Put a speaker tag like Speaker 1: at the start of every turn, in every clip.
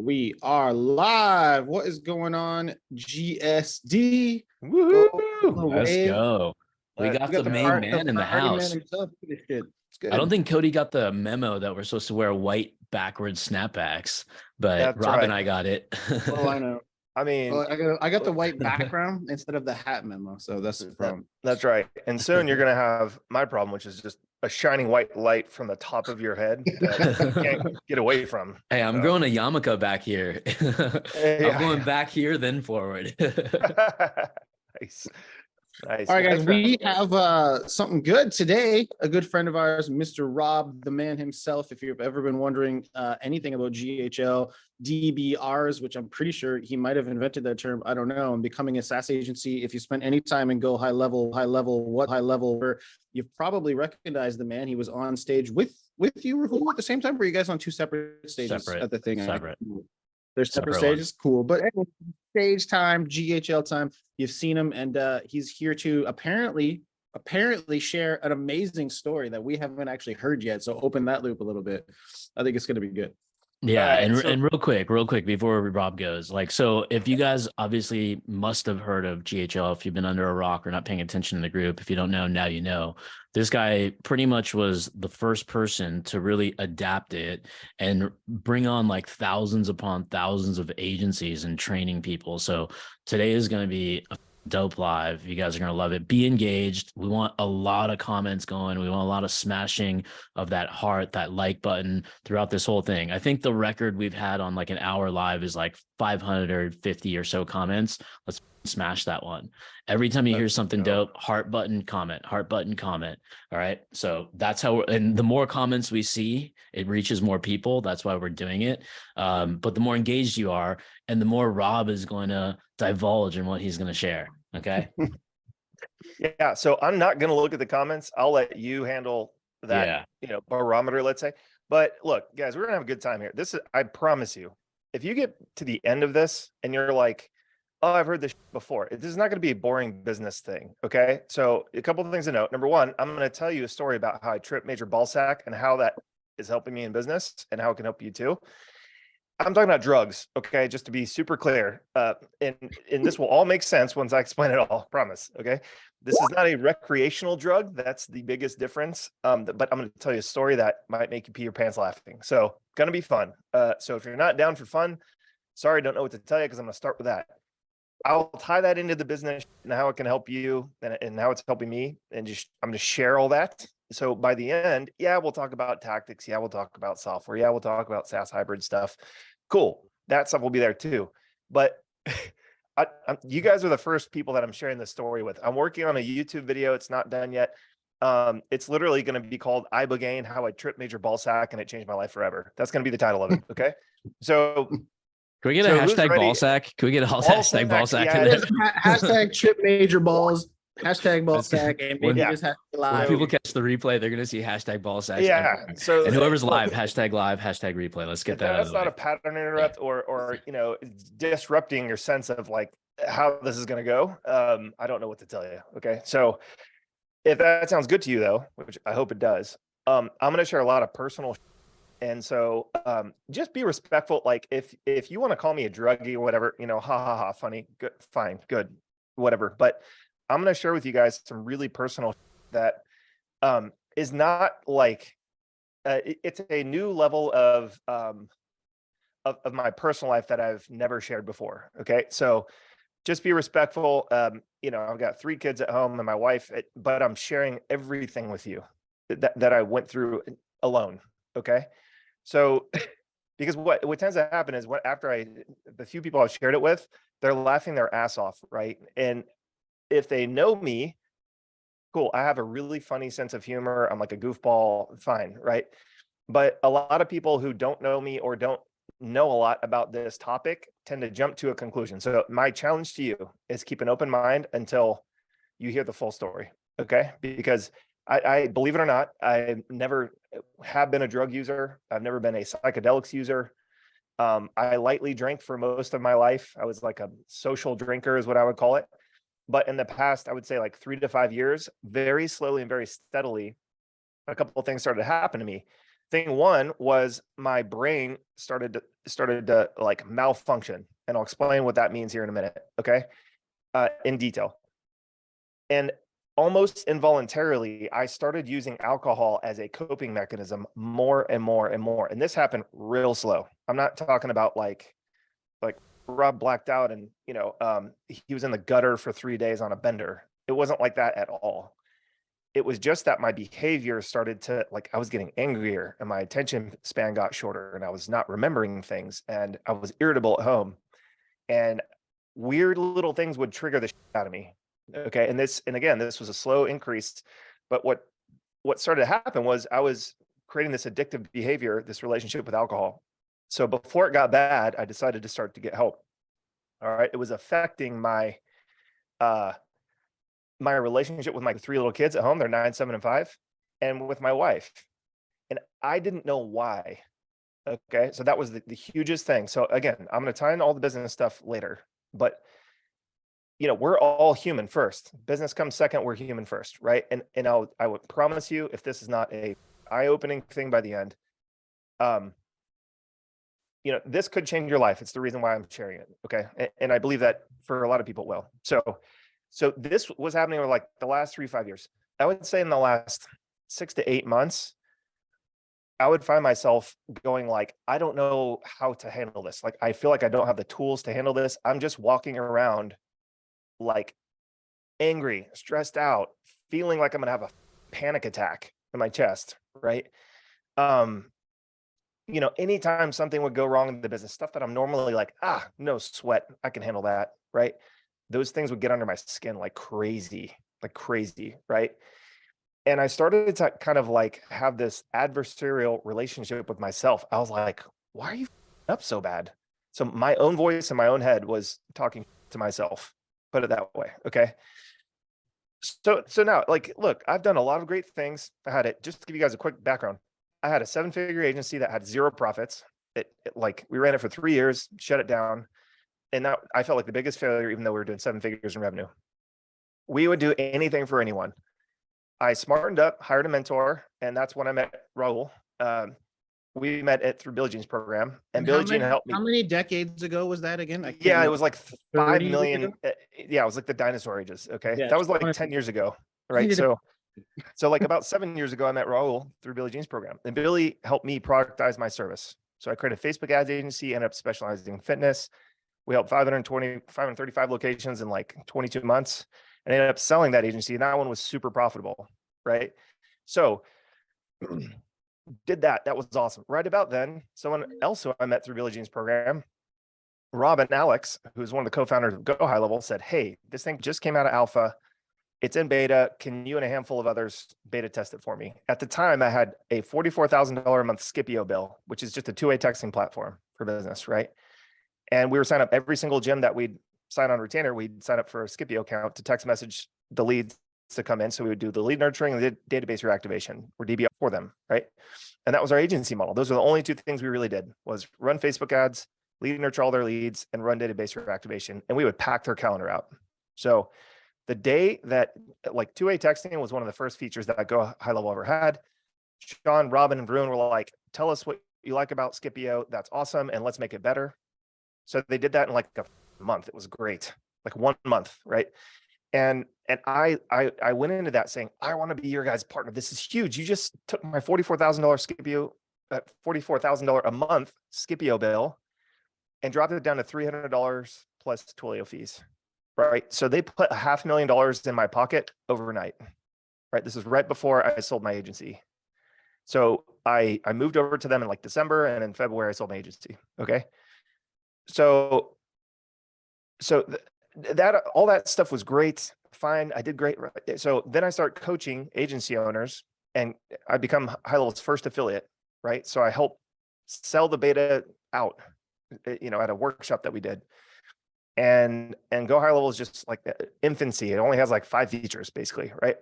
Speaker 1: We are live. What is going on, GSD?
Speaker 2: Woo-hoo! Let's go. We got the main man in the house. I don't think Cody got the memo that we're supposed to wear white backwards snapbacks, but Rob and I got it.
Speaker 1: Oh, I know.
Speaker 3: I mean,
Speaker 1: I got the white background instead of the hat memo, so that's the problem.
Speaker 3: That's right. And soon you're gonna have my problem, which is just a shining white light from the top of your head that you can't get away from.
Speaker 2: Hey, I'm growing a yarmulke back here. I'm going back here, then forward.
Speaker 3: Nice. Nice.
Speaker 1: All right, guys, we have something good today. A good friend of ours, Mr. Robb, the man himself. If you've ever been wondering anything about GHL, DBRs, which I'm pretty sure he might have invented that term, I don't know, and becoming a SaaS agency. If you spend any time in Go high level, what high level, you've probably recognized the man. He was on stage with you, Rahul, at the same time. Were you guys on two separate stages at the thing?
Speaker 2: Separate.
Speaker 1: There's separate stages. Cool. But anyway, stage time, GHL time. You've seen him, and he's here to apparently share an amazing story that we haven't actually heard yet. So open that loop a little bit. I think it's going to be good.
Speaker 2: Yeah, and real quick before Rob goes, so if you guys obviously must have heard of GHL, if you've been under a rock or not paying attention in the group, if you don't know, now you know. This guy pretty much was the first person to really adapt it and bring on thousands upon thousands of agencies and training people. So today is going to be a dope live. You guys are going to love it. Be engaged. We want a lot of comments going. We want a lot of smashing of that heart, that like button throughout this whole thing. I think the record we've had on an hour live is 550 or so comments. Let's smash that one. Every time you hear something dope, heart button comment. All right. So that's how and the more comments we see, it reaches more people. That's why we're doing it. But the more engaged you are, and the more Rob is going to divulge in what he's going to share. Okay.
Speaker 3: Yeah. So I'm not going to look at the comments. I'll let you handle that, barometer, let's say. But look, guys, we're going to have a good time here. I promise you, if you get to the end of this and you're like, oh, I've heard this before, this is not going to be a boring business thing. Okay. So a couple of things to note. Number one, I'm going to tell you a story about how I tripped major ball sack and how that is helping me in business and how it can help you too. I'm talking about drugs. Okay. Just to be super clear. And this will all make sense once I explain it all, promise. Okay. This is not a recreational drug. That's the biggest difference. But I'm going to tell you a story that might make you pee your pants laughing. So going to be fun. So if you're not down for fun, sorry, don't know what to tell you, because I'm going to start with that. I'll tie that into the business and how it can help you and how it's helping me. And I'm going to share all that. So by the end, we'll talk about tactics. We'll talk about software. We'll talk about SaaS hybrid stuff. Cool. That stuff will be there too. But you guys are the first people that I'm sharing this story with. I'm working on a YouTube video. It's not done yet. It's literally going to be called Ibogaine, How I Tripped Major Ball Sack and It Changed My Life Forever. That's going to be the title of it. Okay. So
Speaker 2: can we get a hashtag ball sack? Can we get a hashtag ball sack?
Speaker 1: Hashtag trip major balls. Hashtag ball sack. And maybe just
Speaker 2: when people catch the replay, they're going to see hashtag ball sack.
Speaker 3: Yeah. So
Speaker 2: and whoever's live, hashtag replay. Let's get that.
Speaker 3: That's not a pattern interrupt or disrupting your sense of how this is going to go. I don't know what to tell you. Okay. So if that sounds good to you though, which I hope it does, I'm going to share a lot of personal. And so just be respectful. If you want to call me a druggie or whatever, funny, good, fine, good, whatever. But I'm going to share with you guys some really personal that is not it's a new level of my personal life that I've never shared before. Okay. So just be respectful. I've got 3 kids at home and my wife, but I'm sharing everything with you that I went through alone. Okay. So, because what tends to happen is after the few people I've shared it with, they're laughing their ass off, right? And if they know me, cool, I have a really funny sense of humor. I'm like a goofball, fine, right? But a lot of people who don't know me or don't know a lot about this topic tend to jump to a conclusion. So my challenge to you is keep an open mind until you hear the full story, okay? Because I believe it or not, I never have been a drug user. I've never been a psychedelics user. I lightly drank for most of my life. I was like a social drinker is what I would call it. But in the past, I would say 3 to 5 years, very slowly and very steadily, a couple of things started to happen to me. Thing one was my brain started to started to like malfunction. And I'll explain what that means here in a minute. Okay. In detail. And almost involuntarily, I started using alcohol as a coping mechanism more and more and more. And this happened real slow. I'm not talking about like Robb blacked out and, he was in the gutter for 3 days on a bender. It wasn't like that at all. It was just that my behavior started to, like, I was getting angrier and my attention span got shorter and I was not remembering things and I was irritable at home and weird little things would trigger the shit out of me. Okay. And again, this was a slow increase, but what started to happen was I was creating this addictive behavior, this relationship with alcohol. So before it got bad, I decided to start to get help. All right. It was affecting my my relationship with my 3 little kids at home. They're 9, 7, and 5, and with my wife. And I didn't know why. Okay. So that was the hugest thing. So again, I'm going to tie in all the business stuff later, but we're all human first. Business comes second. We're human first. Right. And I would promise you, if this is not a eye-opening thing by the end, this could change your life. It's the reason why I'm sharing it. Okay. And I believe that for a lot of people it will. So this was happening over like the last 3-5 years. I would say in the last 6 to 8 months, I would find myself going like, I don't know how to handle this. Like, I feel like I don't have the tools to handle this. I'm just walking around like angry, stressed out, feeling like I'm going to have a panic attack in my chest. Right. Anytime something would go wrong in the business, stuff that I'm normally like, no sweat, I can handle that. Right. Those things would get under my skin like crazy. Right. And I started to kind of like have this adversarial relationship with myself. I was like, why are you up so bad? So my own voice in my own head was talking to myself, put it that way. Okay. So now, like, look, I've done a lot of great things. Just to give you guys a quick background, I had a 7-figure agency that had 0 profits. We ran it for 3 years, shut it down. And that I felt like the biggest failure, even though we were doing 7 figures in revenue. We would do anything for anyone. I smartened up, hired a mentor, and that's when I met Rahul. We met it through Billie Jean's program, and Billie Jean helped me.
Speaker 1: How many decades ago was that again?
Speaker 3: It was like 5 million. Yeah, it was like the dinosaur ages. Okay, yeah, that was like 10 years ago, right? So like about 7 years ago, I met Rahul through Billie Jean's program, and Billie helped me productize my service. So I created a Facebook ads agency, ended up specializing in fitness. We helped 535 locations in like 22 months, and ended up selling that agency. And that one was super profitable, right? So did that. That was awesome. Right about then, someone else who I met through Billie Jean's program, Robb and Alex, who's one of the co-founders of Go High Level, said, hey, this thing just came out of alpha. It's in beta. Can you and a handful of others beta test it for me? At the time, I had a $44,000 a month Scipio bill, which is just a 2-way texting platform for business, right? And we were signing up every single gym that we'd sign on retainer. We'd sign up for a Scipio account to text message the leads to come in. So we would do the lead nurturing and the database reactivation or DBR for them, right? And that was our agency model. Those are the only 2 things we really did, was run Facebook ads, lead nurture all their leads, and run database reactivation. And we would pack their calendar out. So the day that like 2-way texting was one of the first features that Go High Level ever had, Sean, Robin, and Bruin were like, tell us what you like about Scipio. That's awesome. And let's make it better. So they did that in like a month. It was great. Like 1 month. Right. And I went into that saying, I want to be your guys' partner. This is huge. You just took my $44,000 Scipio, $44,000 a month Scipio bill and dropped it down to $300 plus Twilio fees. Right. So they put $500,000 in my pocket overnight. Right. This is right before I sold my agency. So I moved over to them in like December, and in February I sold my agency. Okay. So that all that stuff was great. Fine. I did great. So then I start coaching agency owners, and I become High Level's first affiliate. Right. So I help sell the beta out, at a workshop that we did. And Go High Level is just like infancy. It only has like 5 features basically. Right.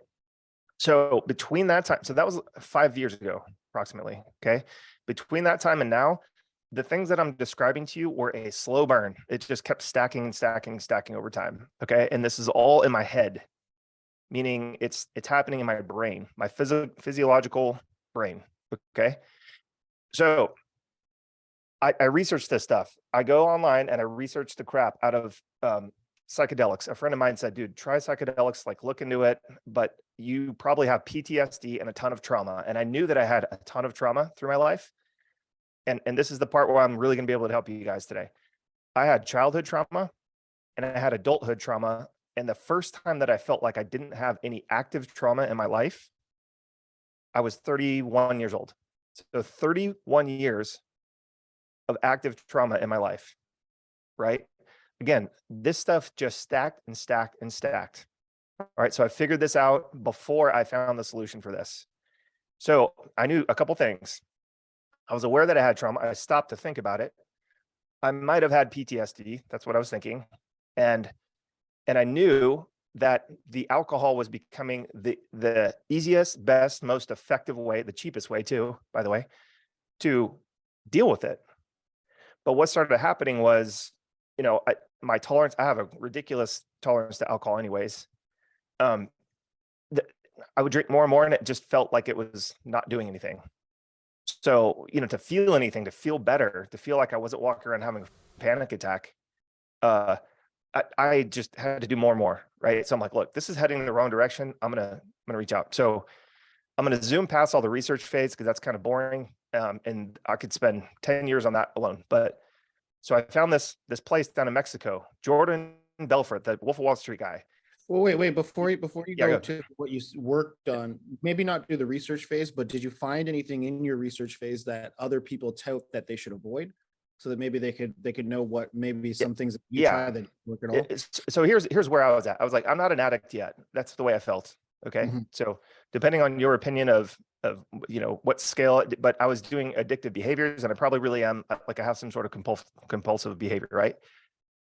Speaker 3: So between that time, so that was 5 years ago, approximately. Okay. Between that time and now, the things that I'm describing to you were a slow burn. It just kept stacking and stacking and stacking over time. Okay. And this is all in my head, meaning it's happening in my brain, my physiological brain. Okay. So I researched this stuff. I go online and I research the crap out of psychedelics. A friend of mine said, dude, try psychedelics, like look into it, but you probably have PTSD and a ton of trauma. And I knew that I had a ton of trauma through my life. And this is the part where I'm really going to be able to help you guys today. I had childhood trauma and I had adulthood trauma. And the first time that I felt like I didn't have any active trauma in my life, I was 31 years old. So 31 years of active trauma in my life, right? Again, this stuff just stacked and stacked and stacked. All right, so I figured this out before I found the solution for this. So I knew a couple things. I was aware that I had trauma. I stopped to think about it. I might have had PTSD. That's what I was thinking. And I knew that the alcohol was becoming the easiest, best, most effective way, the cheapest way too, by the way, to deal with it. But what started happening was, you know, my tolerance, I have a ridiculous tolerance to alcohol anyways. I would drink more and more and it just felt like it was not doing anything. So, you know, to feel anything, to feel better, to feel like I wasn't walking around having a panic attack, I just had to do more and more, right? So I'm like, look, this is heading in the wrong direction. I'm gonna reach out. So I'm gonna zoom past all the research phase because that's kind of boring. And I could spend 10 years on that alone. But so I found this place down in Mexico, Jordan Belfort, the Wolf of Wall Street guy.
Speaker 1: Well, wait, before you
Speaker 3: Yeah,
Speaker 1: go
Speaker 3: go.
Speaker 1: to what you worked on, maybe not do the research phase, but did you find anything in your research phase that other people tout that they should avoid, so that maybe they could know what maybe some things that you try that work at all?
Speaker 3: So here's where I was at. I was like, I'm not an addict yet. That's the way I felt. Okay.
Speaker 1: Mhm.
Speaker 3: So depending on your opinion of you know what scale, but I was doing addictive behaviors, and I probably really am. Like I have some sort of compulsive behavior, right?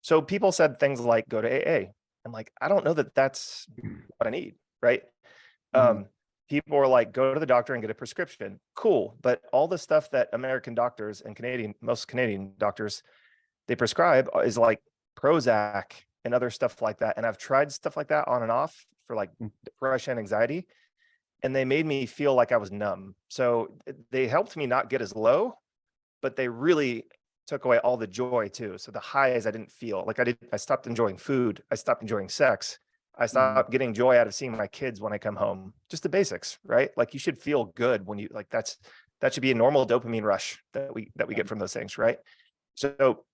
Speaker 3: So people said things like go to AA. I'm like, I don't know that that's what I need, right?
Speaker 1: Mhm.
Speaker 3: People were like, go to the doctor and get a prescription. Cool, but all the stuff that American doctors and most Canadian doctors, they prescribe is like Prozac and other stuff like that. And I've tried stuff like that on and off for like depression, anxiety, and they made me feel like I was numb. So they helped me not get as low, but they really took away all the joy too. So the highs I didn't feel. Like I stopped enjoying food. I stopped enjoying sex. I stopped getting joy out of seeing my kids when I come home. Just the basics, right? Like you should feel good when you like that should be a normal dopamine rush that we get from those things, right? So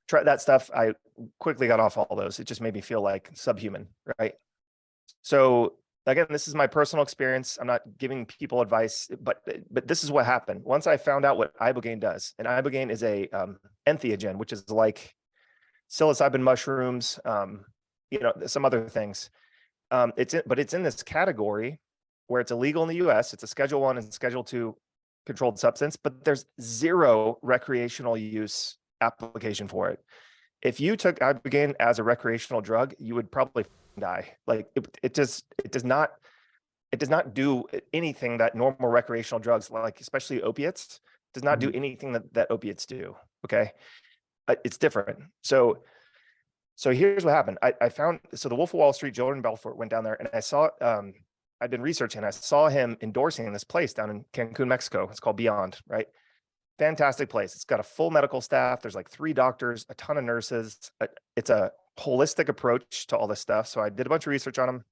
Speaker 3: try that stuff. I quickly got off all those. It just made me feel like subhuman, right? So again, this is my personal experience. I'm not giving people advice, but this is what happened. Once I found out what Ibogaine does, and Ibogaine is a entheogen, which is like psilocybin mushrooms, you know, some other things. But it's in this category where it's illegal in the US. It's a Schedule 1 and Schedule 2 controlled substance, but there's zero recreational use application for it. If you took Ibogaine as a recreational drug, you would probably die. Like it does not do anything that normal recreational drugs, like especially opiates, does not do anything that opiates do. Okay. It's different. So here's what happened. I found, so the Wolf of Wall Street, Jordan Belfort went down there, and I saw, I've been researching, I saw him endorsing this place down in Cancun, Mexico. It's called Beyond, right? Fantastic place. It's got a full medical staff. There's like 3 doctors, a ton of nurses. It's a holistic approach to all this stuff. So I did a bunch of research on him,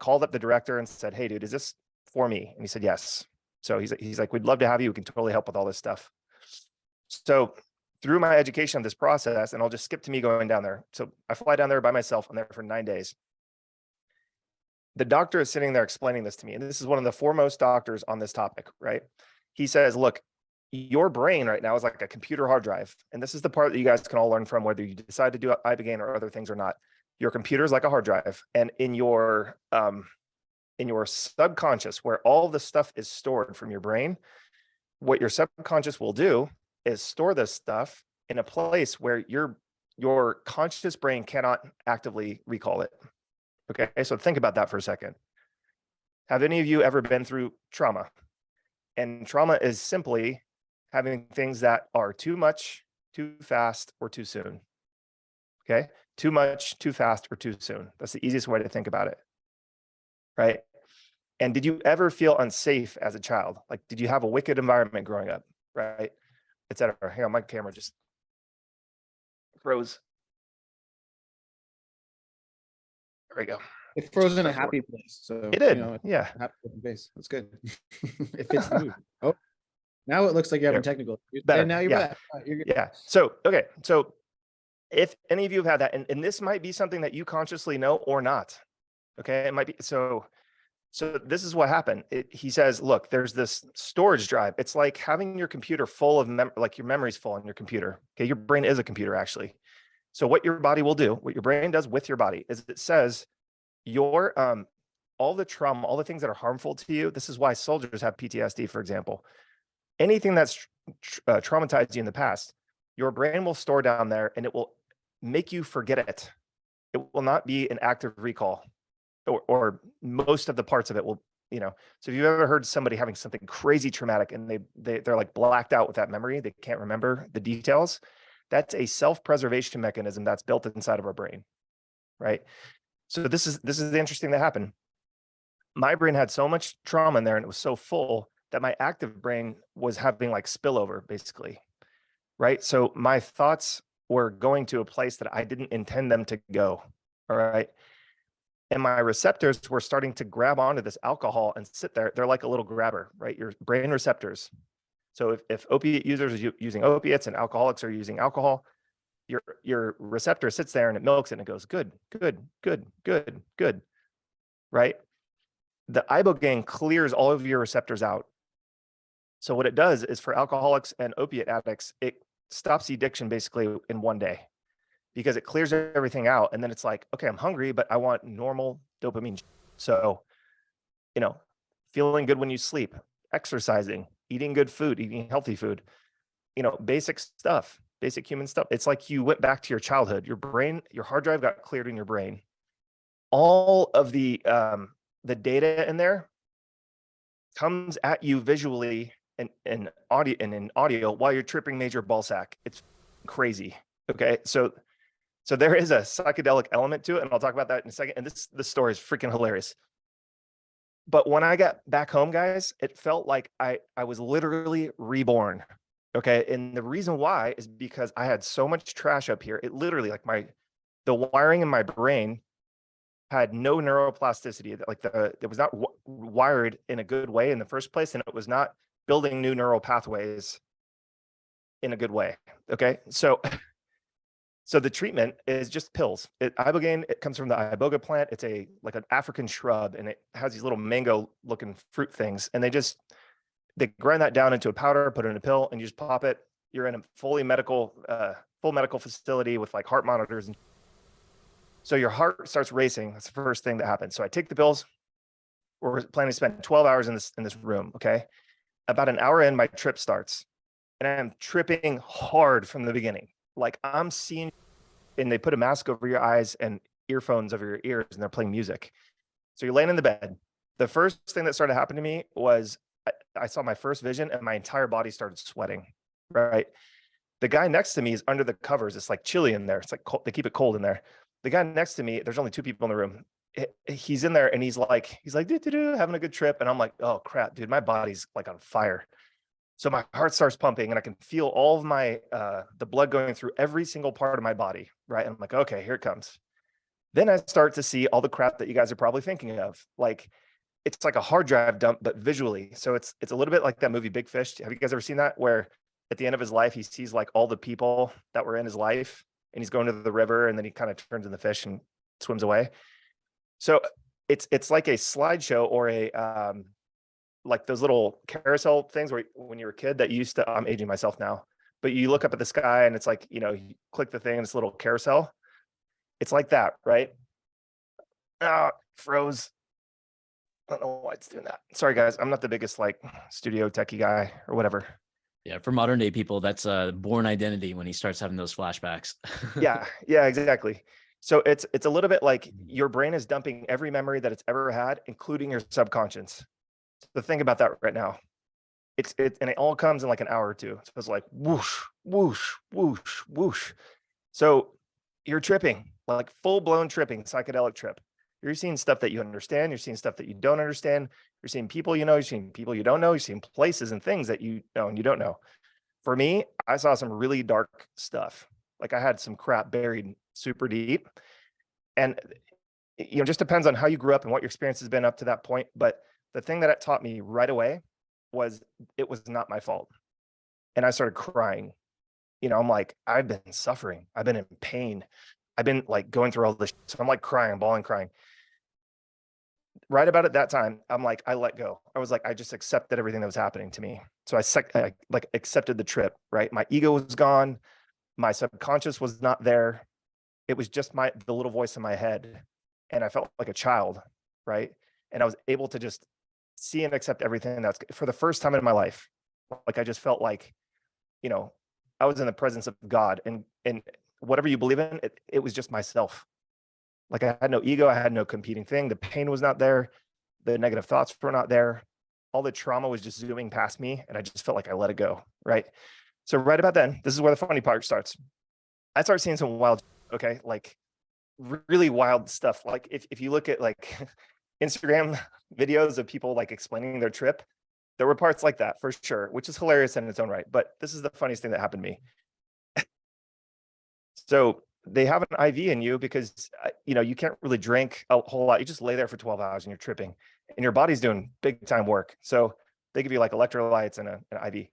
Speaker 3: called up the director and said, hey dude, is this for me? And he said, yes. So he's like, we'd love to have you. We can totally help with all this stuff. So through my education of this process, and I'll just skip to me going down there. So I fly down there by myself. I'm there for 9 days. The doctor is sitting there explaining this to me. And this is one of the foremost doctors on this topic, right? He says, look, your brain right now is like a computer hard drive. And this is the part that you guys can all learn from, whether you decide to do Ibogaine or other things or not. Your computer is like a hard drive. And in your subconscious, where all the stuff is stored from your brain, what your subconscious will do is store this stuff in a place where your conscious brain cannot actively recall it. Okay, so think about that for a second. Have any of you ever been through trauma? And trauma is simply having things that are too much, too fast, or too soon. Okay, too much, too fast, or too soon. That's the easiest way to think about it, right? And did you ever feel unsafe as a child? Like, did you have a wicked environment growing up, right? etc. Hang on, my camera just froze. There we go.
Speaker 1: It froze in a happy place. So
Speaker 3: It did.
Speaker 1: a
Speaker 3: Yeah.
Speaker 1: happy place. That's good. It fits the mood. Oh, now it looks like you're having technical issues.
Speaker 3: Better.
Speaker 1: And now you're back. You're good.
Speaker 3: Yeah. So, okay. So if any of you have had that, and this might be something that you consciously know or not. Okay. It might be. So this is what happened. He says, look, there's this storage drive. It's like having your computer full of like your memory's full on your computer. Okay. Your brain is a computer, actually. So what your body will do, what your brain does with your body, is it says your all the trauma, all the things that are harmful to you. This is why soldiers have PTSD, for example. Anything that's traumatized you in the past, your brain will store down there, and it will make you forget it. It will not be an active recall, or most of the parts of it will, So if you've ever heard somebody having something crazy traumatic and they're like blacked out with that memory, they can't remember the details. That's a self-preservation mechanism that's built inside of our brain, right? So this is the interesting that happened. My brain had so much trauma in there, and it was so full that my active brain was having like spillover, basically, right? So my thoughts were going to a place that I didn't intend them to go, all right? And my receptors were starting to grab onto this alcohol and sit there. They're like a little grabber, right? Your brain receptors. So if opiate users are using opiates and alcoholics are using alcohol, your receptor sits there and it milks it and it goes, good, good, good, good, good, right? The Ibogaine clears all of your receptors out. So what it does is, for alcoholics and opiate addicts, it stops the addiction basically in one day, because it clears everything out. And then it's like, okay, I'm hungry, but I want normal dopamine. So, feeling good when you sleep, exercising, eating good food, eating healthy food, basic stuff, basic human stuff. It's like you went back to your childhood. Your brain, your hard drive got cleared in your brain. All of the data in there comes at you visually and in audio while you're tripping major ball sack. It's crazy. Okay. So there is a psychedelic element to it, and I'll talk about that in a second. And this story is freaking hilarious. But when I got back home, guys, it felt like I was literally reborn. Okay. And the reason why is because I had so much trash up here. It literally, like, the wiring in my brain had no neuroplasticity. Like it was not wired in a good way in the first place, and it was not building new neural pathways in a good way. Okay. So the treatment is just pills. Ibogaine, it comes from the iboga plant. It's like an African shrub, and it has these little mango looking fruit things. And they grind that down into a powder, put it in a pill, and you just pop it. You're in a full medical facility with like heart monitors. And so your heart starts racing. That's the first thing that happens. So I take the pills. We're planning to spend 12 hours in this room. Okay. About an hour in, my trip starts, and I'm tripping hard from the beginning. Like, I'm seeing, and they put a mask over your eyes and earphones over your ears, and they're playing music. So you're laying in the bed. The first thing that started happening to me was I saw my first vision, and my entire body started sweating, right? The guy next to me is under the covers. It's like chilly in there. It's like cold. They keep it cold in there. The guy next to me, there's only two people in the room. He's in there, and he's like, having a good trip. And I'm like, oh crap, dude, my body's like on fire. So my heart starts pumping, and I can feel all of my, the blood going through every single part of my body. Right. And I'm like, okay, here it comes. Then I start to see all the crap that you guys are probably thinking of. Like, it's like a hard drive dump, but visually. So it's a little bit like that movie, Big Fish. Have you guys ever seen that? Where at the end of his life, he sees like all the people that were in his life, and he's going to the river, and then he kind of turns in the fish and swims away. So it's like a slideshow, or a, like those little carousel things where when you were a kid that you used to, I'm aging myself now, but you look up at the sky and it's like, you click the thing and it's a little carousel. It's like that, right? Froze. I don't know why it's doing that. Sorry, guys. I'm not the biggest like studio techie guy or whatever.
Speaker 2: Yeah, for modern day people, that's a born identity when he starts having those flashbacks.
Speaker 3: Yeah, exactly. So it's a little bit like your brain is dumping every memory that it's ever had, including your subconscious. So think about that right now. And it all comes in like an hour or two. So it's like whoosh, whoosh, whoosh, whoosh. So you're tripping, like full blown tripping, psychedelic trip. You're seeing stuff that you understand. You're seeing stuff that you don't understand. You're seeing people you're seeing people you don't know. You're seeing places and things that you know and you don't know. for me, I saw some really dark stuff. Like I had some crap buried super deep. And just depends on how you grew up and what your experience has been up to that point. But the thing that it taught me right away was it was not my fault. And I started crying. I'm like, I've been suffering. I've been in pain. I've been like going through all this. So I'm like crying, bawling, crying. Right about at that time, I'm like, I let go. I was like, I just accepted everything that was happening to me. So I like accepted the trip, right? My ego was gone. My subconscious was not there. It was just the little voice in my head. And I felt like a child, right? And I was able to just see and accept everything that's for the first time in my life. Like I just felt like, I was in the presence of God, and whatever you believe in, it was just myself. Like I had no ego, I had no competing thing. The pain was not there. The negative thoughts were not there. All the trauma was just zooming past me, and I just felt like I let it go, right? So right about then, this is where the funny part starts. I start seeing some wild, okay, like really wild stuff. Like if you look at like Instagram videos of people like explaining their trip, there were parts like that for sure, which is hilarious in its own right. But this is the funniest thing that happened to me. So they have an IV in you because, you can't really drink a whole lot. You just lay there for 12 hours and you're tripping and your body's doing big time work. So they give you like electrolytes and an IV.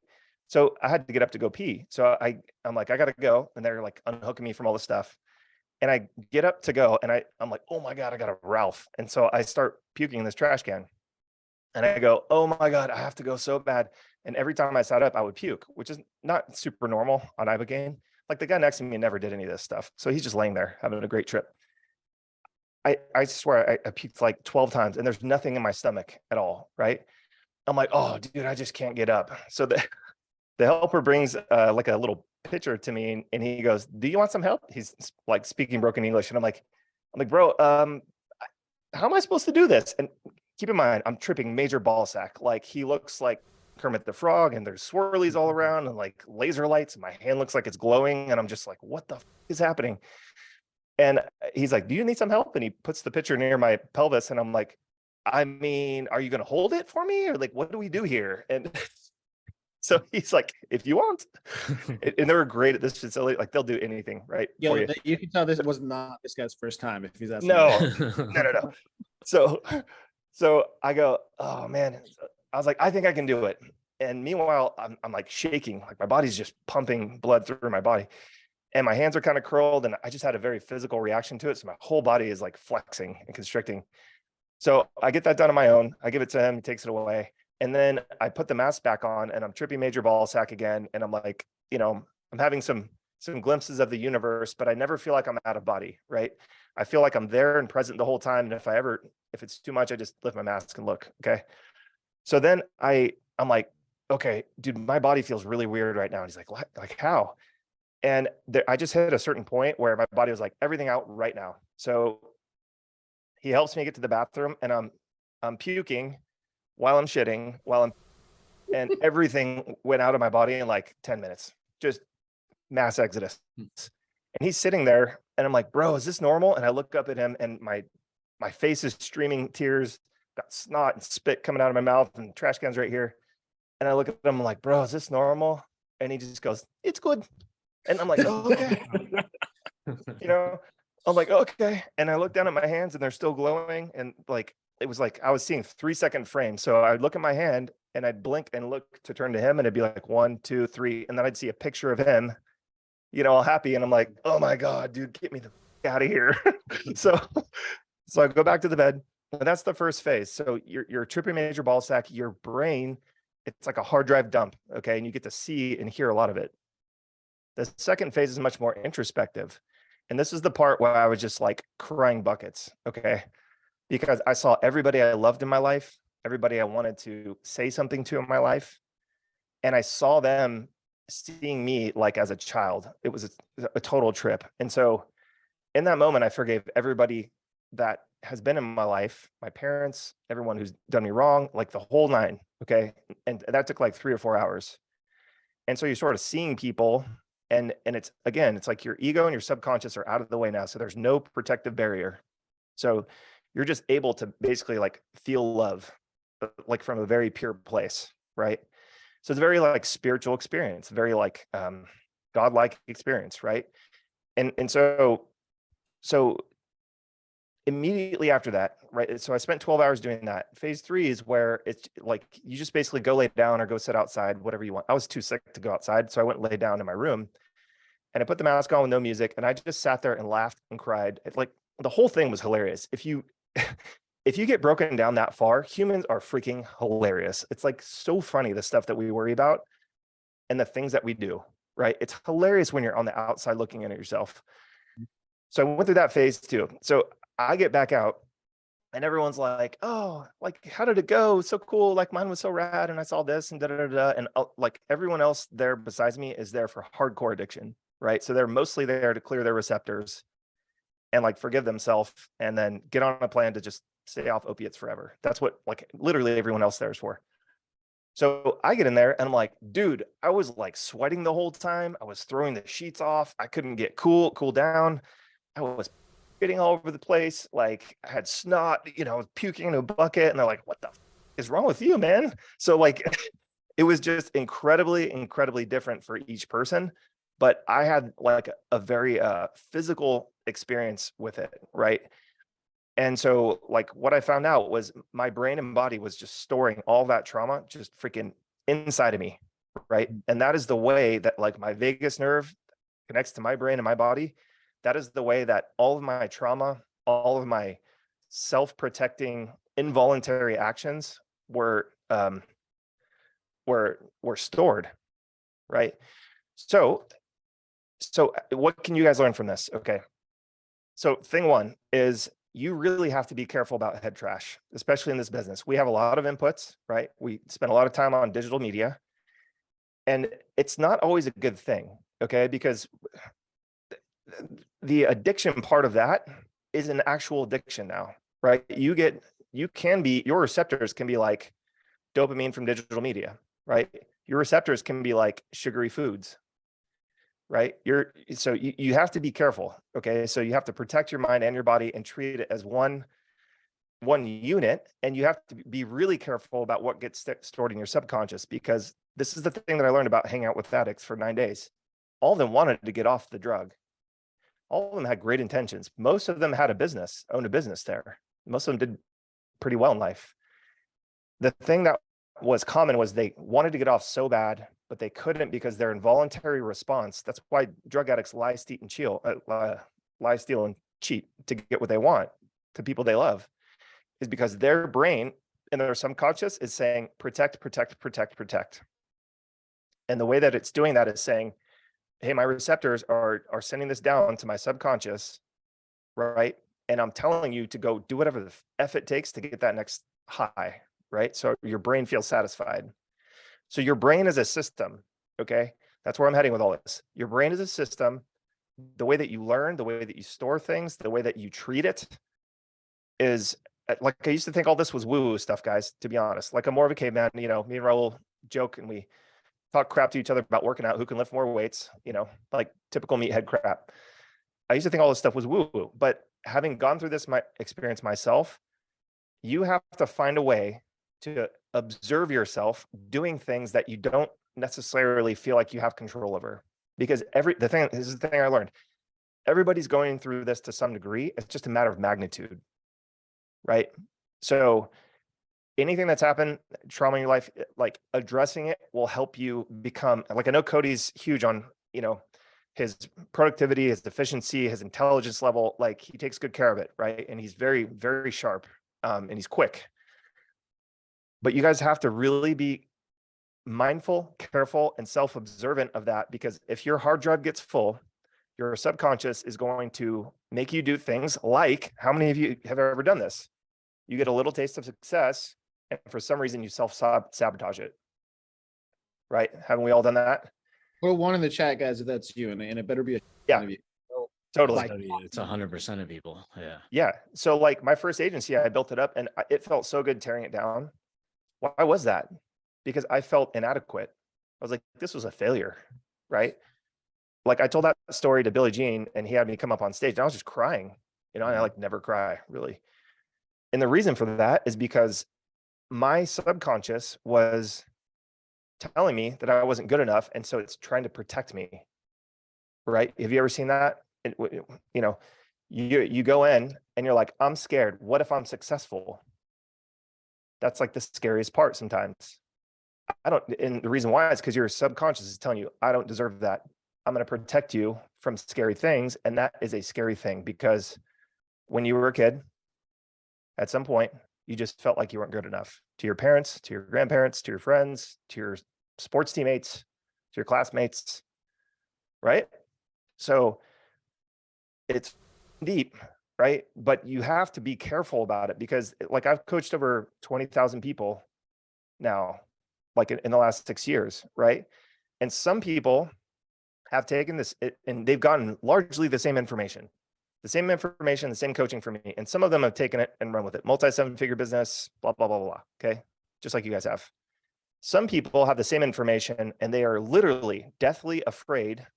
Speaker 3: So I had to get up to go pee. So I'm like, I got to go. And they're like unhooking me from all the stuff. And I get up to go and I'm like, oh my God, I got a Ralph. And so I start puking in this trash can. And I go, oh my God, I have to go so bad. And every time I sat up, I would puke, which is not super normal on Ibogaine. Like the guy next to me never did any of this stuff. So he's just laying there having a great trip. I swear I puked like 12 times and there's nothing in my stomach at all, right? I'm like, oh, dude, I just can't get up. So the helper brings like a little pitcher to me and he goes, do you want some help? He's like speaking broken English. And I'm like, bro, how am I supposed to do this? And keep in mind, I'm tripping major ball sack. Like he looks like Kermit the Frog and there's swirlies all around and like laser lights. And my hand looks like it's glowing. And I'm just like, what the is happening? And he's like, do you need some help? And he puts the pitcher near my pelvis. And I'm like, I mean, are you going to hold it for me? Or like, what do we do here? And so he's like, if you want. And they were great at this facility. Like they'll do anything, right?
Speaker 1: Yo, you can tell this was not this guy's first time if he's asking.
Speaker 3: No. So I go, oh man. I was like, I think I can do it. And meanwhile, I'm like shaking, like my body's just pumping blood through my body. And my hands are kind of curled. And I just had a very physical reaction to it. So my whole body is like flexing and constricting. So I get that done on my own. I give it to him, he takes it away. And then I put the mask back on and I'm tripping major ball sack again. And I'm like, I'm having some glimpses of the universe, but I never feel like I'm out of body, right? I feel like I'm there and present the whole time. And if it's too much, I just lift my mask and look, okay? So then I'm like, okay, dude, my body feels really weird right now. And he's like, what? Like how? And I just hit a certain point where my body was like, everything out right now. So he helps me get to the bathroom and I'm puking while I'm shitting, and everything went out of my body in like 10 minutes, just mass exodus. And he's sitting there and I'm like, bro, is this normal? And I look up at him and my face is streaming tears, got snot and spit coming out of my mouth and trash cans right here. And I look at him, I'm like, bro, is this normal? And he just goes, it's good. And I'm like, oh, okay. I'm like, okay. And I look down at my hands and they're still glowing. And like, it was like, I was seeing 3-second frames. So I'd look at my hand and I'd blink and look to turn to him and it'd be like 1, 2, 3. And then I'd see a picture of him, all happy. And I'm like, oh my God, dude, get me the out of here. So I go back to the bed and that's the first phase. So you're tripping major ball sack, your brain, it's like a hard drive dump. Okay. And you get to see and hear a lot of it. The second phase is much more introspective. And this is the part where I was just like crying buckets. Okay. Because I saw everybody I loved in my life, everybody I wanted to say something to in my life. And I saw them seeing me like as a child. It was a total trip. And so in that moment, I forgave everybody that has been in my life, my parents, everyone who's done me wrong, like the whole nine. Okay. And that took like 3 or 4 hours. And so you're sort of seeing people and it's like your ego and your subconscious are out of the way now. So there's no protective barrier. So you're just able to basically like feel love, like from a very pure place, right? So it's a very like spiritual experience, very like godlike experience, right? And so immediately after that, right? So I spent 12 hours doing that. Phase 3 is where it's like you just basically go lay down or go sit outside, whatever you want. I was too sick to go outside, so I went and lay down in my room, and I put the mask on with no music, and I just sat there and laughed and cried. It's like the whole thing was hilarious. If you if you get broken down that far, humans are freaking hilarious. It's like so funny, the stuff that we worry about and the things that we do, right? It's hilarious when you're on the outside looking at it yourself. So I went through that phase too. So I get back out and everyone's like, oh, like, how did it go? So cool. Like mine was so rad. And I saw this and da da da da. And like everyone else there besides me is there for hardcore addiction, right? So they're mostly there to clear their receptors and like forgive themselves and then get on a plan to just stay off opiates forever. That's what like literally everyone else there is for. So I get in there and I'm like, dude, I was like sweating the whole time. I was throwing the sheets off. I couldn't get cool down. I was getting all over the place. Like I had snot, you know, puking in a bucket. And they're like, what the is wrong with you, man? So like, it was just incredibly, incredibly different for each person. But I had like a very physical experience with it, right? And so like what I found out was my brain and body was just storing all that trauma just freaking inside of me, right? And that is the way that like my vagus nerve connects to my brain and my body. That is the way that all of my trauma, all of my self-protecting involuntary actions were stored, right? So what can you guys learn from this? Okay. So thing one is you really have to be careful about head trash, especially in this business. We have a lot of inputs, right? We spend a lot of time on digital media, and it's not always a good thing, okay? Because the addiction part of that is an actual addiction now, right? Your receptors can be like dopamine from digital media, right? Your receptors can be like sugary foods, right? So you have to be careful. Okay. So you have to protect your mind and your body and treat it as one unit. And you have to be really careful about what gets stored in your subconscious, because this is the thing that I learned about hanging out with addicts for 9 days. All of them wanted to get off the drug. All of them had great intentions. Most of them had owned a business there. Most of them did pretty well in life. The thing that was common was they wanted to get off so bad, but they couldn't because their involuntary response. That's why drug addicts lie, steal, and cheat to get what they want to people they love, is because their brain and their subconscious is saying, protect, protect, protect, protect. And the way that it's doing that is saying, hey, my receptors are sending this down to my subconscious, right? And I'm telling you to go do whatever the F it takes to get that next high, right? So your brain feels satisfied. So your brain is a system, okay? That's where I'm heading with all this. Your brain is a system. The way that you learn, the way that you store things, the way that you treat it is like, I used to think all this was woo-woo stuff, guys, to be honest. Like I'm more of a caveman, you know, me and Rahul joke and we talk crap to each other about working out, who can lift more weights, you know, like typical meathead crap. I used to think all this stuff was woo-woo, but having gone through this experience myself, you have to find a way to observe yourself doing things that you don't necessarily feel like you have control over. Because this is the thing I learned. Everybody's going through this to some degree. It's just a matter of magnitude, right? So anything that's happened, trauma in your life, like addressing it will help you become, like I know Cody's huge on, you know, his productivity, his efficiency, his intelligence level. Like he takes good care of it, right? And he's very, very sharp, and he's quick. But you guys have to really be mindful, careful, and self-observant of that, because if your hard drive gets full, your subconscious is going to make you do things like, how many of you have ever done this? You get a little taste of success, and for some reason you self-sabotage it, right? Haven't we all done that?
Speaker 1: Put one in the chat, guys, if that's you, and it better be
Speaker 3: Yeah,
Speaker 1: of you.
Speaker 3: totally.
Speaker 2: It's 100% of people. Yeah.
Speaker 3: Yeah. So like my first agency, I built it up and it felt so good tearing it down. Why was that? Because I felt inadequate. I was like, this was a failure, right? Like I told that story to Billie Jean and he had me come up on stage and I was just crying, you know, and I like never cry really. And the reason for that is because my subconscious was telling me that I wasn't good enough. And so it's trying to protect me. Right. Have you ever seen that? You know, you go in and you're like, I'm scared. What if I'm successful? That's like the scariest part sometimes. I don't, and the reason why is because your subconscious is telling you, I don't deserve that. I'm going to protect you from scary things. And that is a scary thing, because when you were a kid, at some point, you just felt like you weren't good enough to your parents, to your grandparents, to your friends, to your sports teammates, to your classmates, right? So it's deep, right? But you have to be careful about it, because like I've coached over 20,000 people now, like in the last 6 years, right? And some people have taken this and they've gotten largely the same information, the same coaching from me. And some of them have taken it and run with it. Multi-7-figure business, blah, blah, blah, blah, blah. Okay. Just like you guys have. Some people have the same information and they are literally deathly afraid,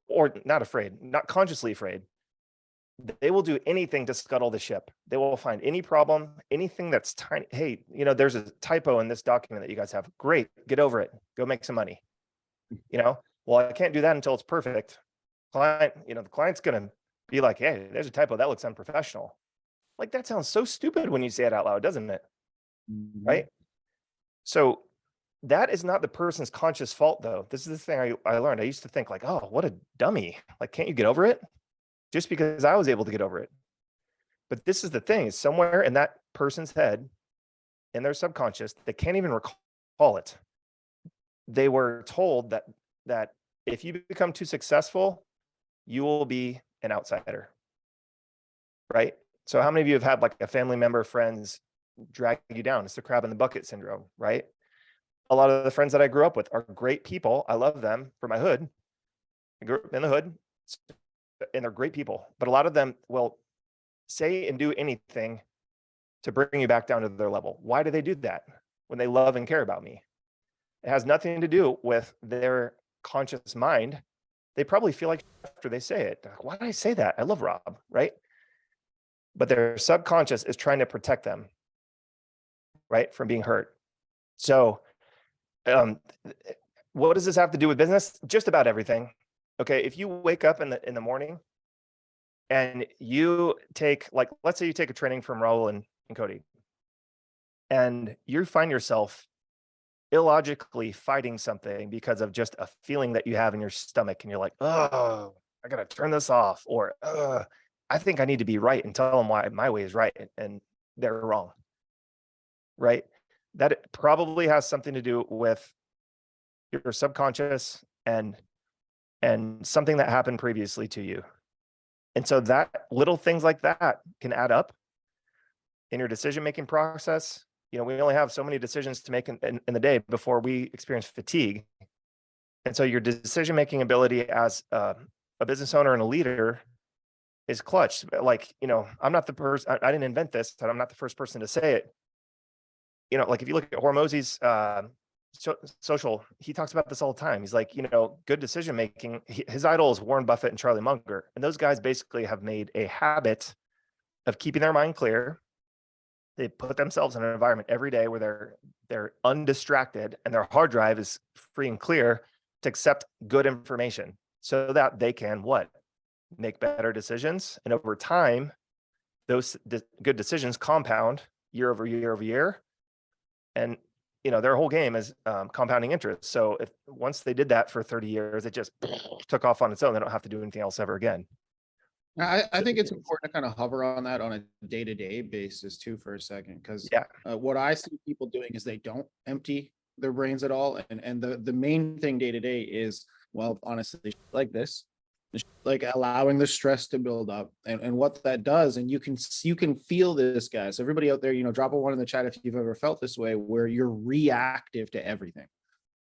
Speaker 3: or not afraid, not consciously afraid. They will do anything to scuttle the ship. They will find any problem, anything that's tiny. Hey, there's a typo in this document that you guys have. Great, get over it. Go make some money. Well, I can't do that until it's perfect. The client's gonna be like, hey, there's a typo, that looks unprofessional. Like, that sounds so stupid when you say it out loud, doesn't it? Mm-hmm. Right? So that is not the person's conscious fault, though. This is the thing I learned. I used to think like, oh, what a dummy. Like, can't you get over it? Just because I was able to get over it. But this is the thing, is somewhere in that person's head, in their subconscious, they can't even recall it. They were told that if you become too successful, you will be an outsider, right? So how many of you have had like a family member, friends drag you down? It's the crab in the bucket syndrome, right? A lot of the friends that I grew up with are great people. I love them for my hood. I grew up in the hood, and they're great people. But a lot of them will say and do anything to bring you back down to their level. Why do they do that when they love and care about me? It has nothing to do with their conscious mind. They probably feel like after they say it, like, why did I say that? I love Rob, right? But their subconscious is trying to protect them, right, from being hurt. So what does this have to do with business? Just about everything. Okay, if you wake up in the morning and you take, like, let's say you take a training from Rahul and Cody, and you find yourself illogically fighting something because of just a feeling that you have in your stomach, and you're like, oh, I gotta turn this off, or I think I need to be right and tell them why my way is right and they're wrong, right? That probably has something to do with your subconscious and something that happened previously to you. And so that little things like that can add up in your decision-making process. We only have so many decisions to make in the day before we experience fatigue. And so your decision-making ability as a business owner and a leader is clutch. Like, I'm not the person, I didn't invent this, and I'm not the first person to say it. Like if you look at Hormozi's social, he talks about this all the time. He's like, good decision-making. His idol is Warren Buffett and Charlie Munger. And those guys basically have made a habit of keeping their mind clear. They put themselves in an environment every day where they're undistracted and their hard drive is free and clear to accept good information, so that they can make better decisions. And over time, those good decisions compound year over year over year. And their whole game is compounding interest. So if once they did that for 30 years, it just took off on its own. They don't have to do anything else ever again.
Speaker 1: I think it's important to kind of hover on that on a day-to-day basis too for a second, because what I see people doing is they don't empty their brains at all, and the main thing day-to-day is, well, honestly, like this, like allowing the stress to build up, and what that does. And you can feel this, guys. Everybody out there, drop a 1 in the chat if you've ever felt this way, where you're reactive to everything,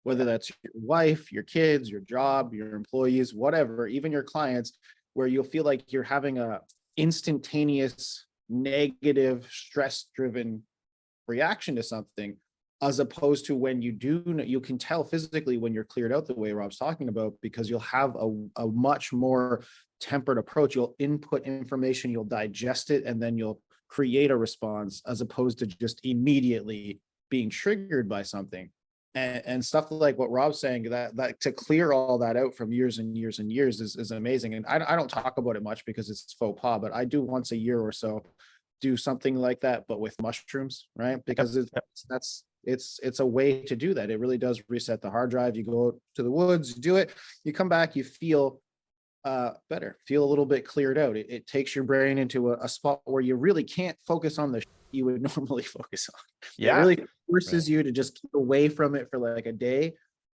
Speaker 1: whether that's your wife, your kids, your job, your employees, whatever, even your clients, where you'll feel like you're having a instantaneous negative stress-driven reaction to something, as opposed to when you can tell physically when you're cleared out the way Rob's talking about, because you'll have a much more tempered approach. You'll input information, you'll digest it, and then you'll create a response, as opposed to just immediately being triggered by something. and stuff like what Rob's saying, that to clear all that out from years and years and years is amazing. And I don't talk about it much because it's faux pas, but I do once a year or so do something like that, but with mushrooms, right? Because it's a way to do that. It really does reset the hard drive. You go to the woods, you do it, you come back, you feel better, feel a little bit cleared out. It takes your brain into a spot where you really can't focus on the you would normally focus on. It really forces you to just keep away from it for like a day,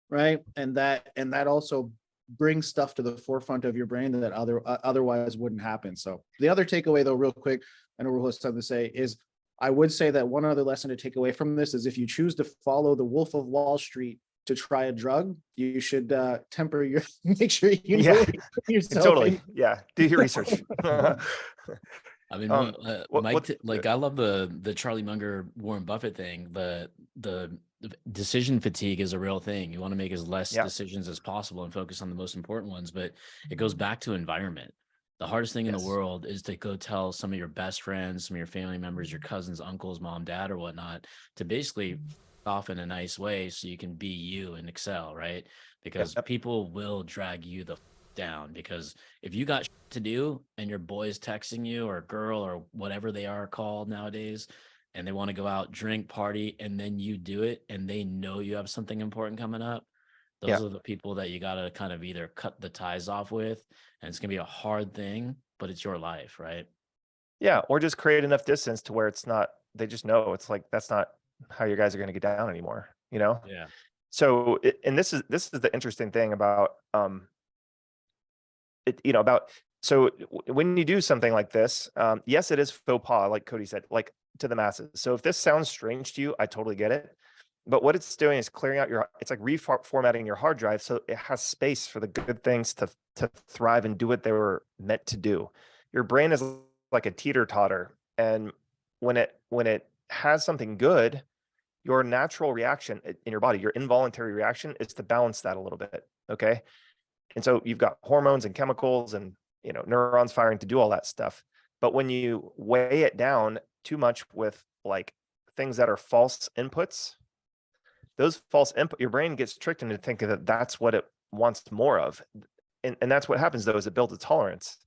Speaker 1: right? And that also brings stuff to the forefront of your brain that otherwise wouldn't happen. So the other takeaway, though, real quick, I know Rahul has something to say, is I would say that one other lesson to take away from this is if you choose to follow the Wolf of Wall Street to try a drug, you should temper your make sure you know yourself.
Speaker 3: Totally. Yeah. Do your research.
Speaker 2: I mean, like I love the Charlie Munger, Warren Buffett thing. The decision fatigue is a real thing. You want to make as less decisions as possible and focus on the most important ones. But it goes back to environment. The hardest thing in the world is to go tell some of your best friends, some of your family members, your cousins, uncles, mom, dad, or whatnot, to basically off in a nice way so you can be you and excel, right? Because people will drag you the down, because if you got to do and your boy's texting you, or girl, or whatever they are called nowadays, and they want to go out, drink, party, and then you do it and they know you have something important coming up, those are the people that you got to kind of either cut the ties off with, and it's gonna be a hard thing, but it's your life, right?
Speaker 3: Yeah, or just create enough distance to where it's not, they just know it's like, that's not how you guys are going to get down anymore, you know?
Speaker 2: Yeah.
Speaker 3: So, and this is the interesting thing about, so when you do something like this, yes, it is faux pas, like Cody said, like to the masses. So if this sounds strange to you, I totally get it. But what it's doing is clearing out it's like reformatting your hard drive so it has space for the good things to thrive and do what they were meant to do. Your brain is like a teeter-totter, and when it has something good, your natural reaction in your body, your involuntary reaction, is to balance that a little bit. Okay. And so you've got hormones and chemicals and, neurons firing to do all that stuff. But when you weigh it down too much with like things that are false inputs, those false input, your brain gets tricked into thinking that that's what it wants more of. And that's what happens, though, is it builds a tolerance.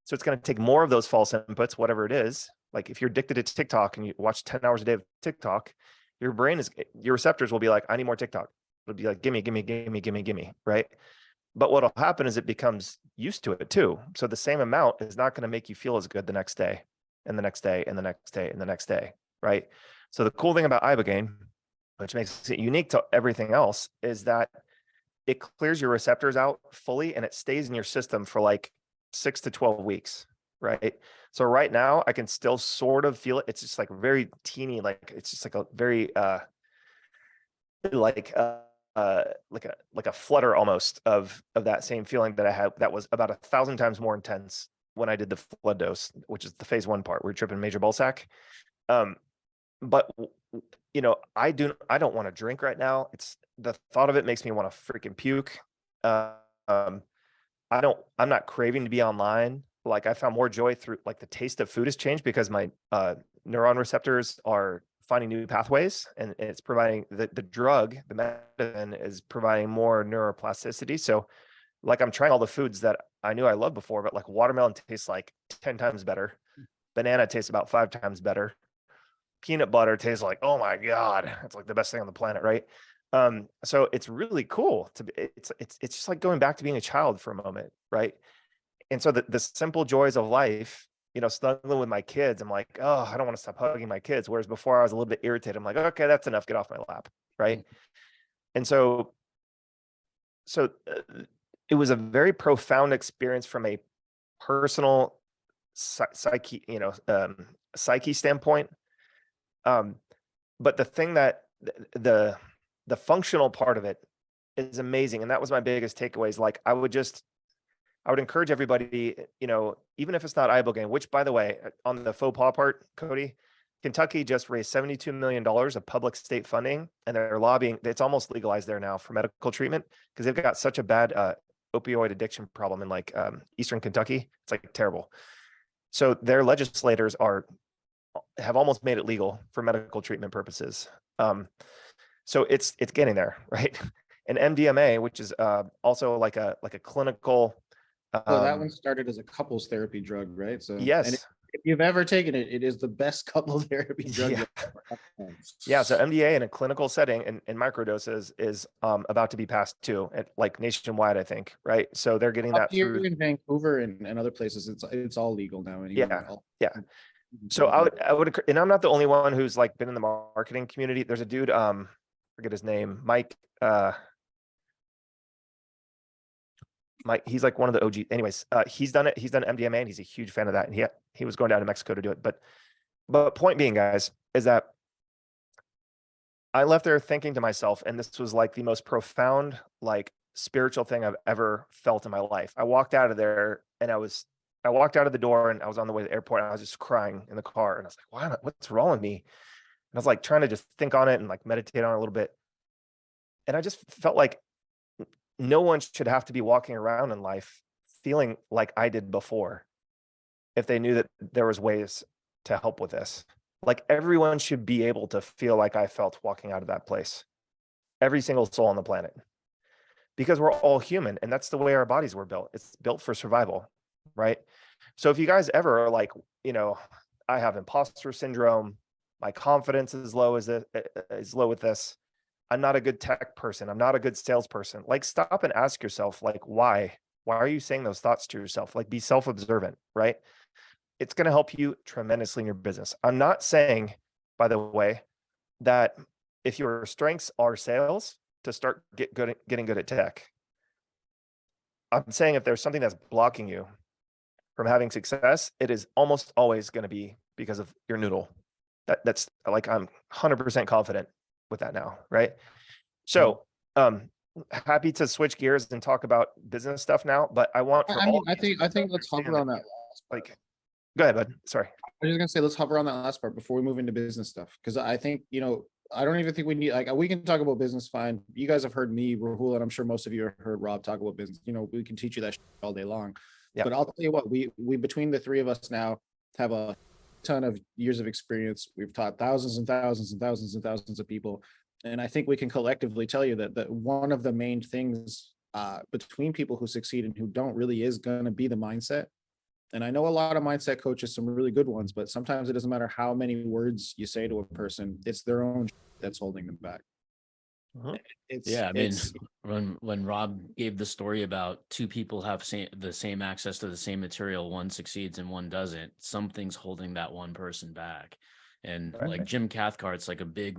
Speaker 3: So it's going to take more of those false inputs, whatever it is. Like if you're addicted to TikTok and you watch 10 hours a day of TikTok, your receptors will be like, I need more TikTok. It'll be like, gimme, right? But what'll happen is it becomes used to it too. So the same amount is not going to make you feel as good the next day and the next day and the next day and the next day, right? So the cool thing about Ibogaine, which makes it unique to everything else, is that it clears your receptors out fully and it stays in your system for like 6 to 12 weeks, right? So right now I can still sort of feel it. It's just like very teeny, like it's just like a very like a flutter almost of that same feeling that I had, that was about 1,000 times more intense when I did the flood dose, which is the phase 1 part where you're tripping major ball sack. But I don't want to drink right now. It's the thought of it makes me want to freaking puke. I'm not craving to be online. Like I found more joy through, like, the taste of food has changed because my neuron receptors are finding new pathways, and it's providing the drug, the medicine is providing more neuroplasticity. So like I'm trying all the foods that I knew I loved before, but like watermelon tastes like 10 times better. Banana tastes about 5 times better. Peanut butter tastes like, oh my God, it's like the best thing on the planet, right? So it's really cool to be, it's just like going back to being a child for a moment, right? And so the simple joys of life, snuggling with my kids, I'm like, oh, I don't want to stop hugging my kids. Whereas before I was a little bit irritated. I'm like, okay, that's enough. Get off my lap, right? And so it was a very profound experience from a personal psyche standpoint. But the thing that the functional part of it is amazing. And that was my biggest takeaway, is like, I would encourage everybody, even if it's not Ibogaine, which, by the way, on the faux pas part, Cody, Kentucky just raised $72 million of public state funding, and they're lobbying. It's almost legalized there now for medical treatment because they've got such a bad opioid addiction problem in like Eastern Kentucky. It's like terrible. So their legislators have almost made it legal for medical treatment purposes. So it's getting there, right? And MDMA, which is also like a clinical.
Speaker 1: Well, that one started as a couples therapy drug, right? So, and
Speaker 3: Yes.
Speaker 1: if you've ever taken it, it is the best couple therapy drug.
Speaker 3: Yeah. Yeah. So MDA in a clinical setting in microdoses is about to be passed too, at like nationwide, I think, right? So they're getting
Speaker 1: Up
Speaker 3: that
Speaker 1: here
Speaker 3: through.
Speaker 1: in Vancouver and other places, it's all legal now anyway.
Speaker 3: Yeah. Yeah. So I would, and I'm not the only one who's like been in the marketing community. There's a dude, forget his name, Mike, he's like one of the OG. Anyways, he's done it. He's done MDMA, and he's a huge fan of that. And he was going down to Mexico to do it. But point being, guys, is that I left there thinking to myself, and this was like the most profound, like spiritual thing I've ever felt in my life. I walked out of there, and I walked out of the door, and I was on the way to the airport, and I was just crying in the car, and I was like, what's wrong with me? And I was like trying to just think on it and like meditate on it a little bit. And I just felt like no one should have to be walking around in life feeling like I did before if they knew that there was ways to help with this. Like everyone should be able to feel like I felt walking out of that place. Every single soul on the planet. Because we're all human, and that's the way our bodies were built. It's built for survival, right? So if you guys ever are like, I have imposter syndrome, my confidence is low with this. I'm not a good tech person. I'm not a good salesperson. Like, stop and ask yourself, like, why? Why are you saying those thoughts to yourself? Like, be self-observant, right? It's going to help you tremendously in your business. I'm not saying, by the way, that if your strengths are sales, to start getting good at tech. I'm saying if there's something that's blocking you from having success, it is almost always going to be because of your noodle. That's like, I'm 100% confident with that now, right? So happy to switch gears and talk about business stuff now, but I want for
Speaker 1: I think let's hover on that last part.
Speaker 3: Like, go ahead, bud. Sorry.
Speaker 1: I was just gonna say let's hover on that last part before we move into business stuff, because I think I don't even think we need, like, we can talk about business fine. You guys have heard me, Rahul, and I'm sure most of you have heard Rob talk about business. We can teach you that all day long. Yeah. But I'll tell you what, we between the three of us now have a ton of years of experience. We've taught thousands and thousands and thousands and thousands of people. And I think we can collectively tell you that one of the main things between people who succeed and who don't really is going to be the mindset. And I know a lot of mindset coaches, some really good ones, but sometimes it doesn't matter how many words you say to a person, it's their own that's holding them back.
Speaker 2: When Rob gave the story about two people have the same access to the same material, one succeeds and one doesn't, something's holding that one person back. And like Jim Cathcart's like a big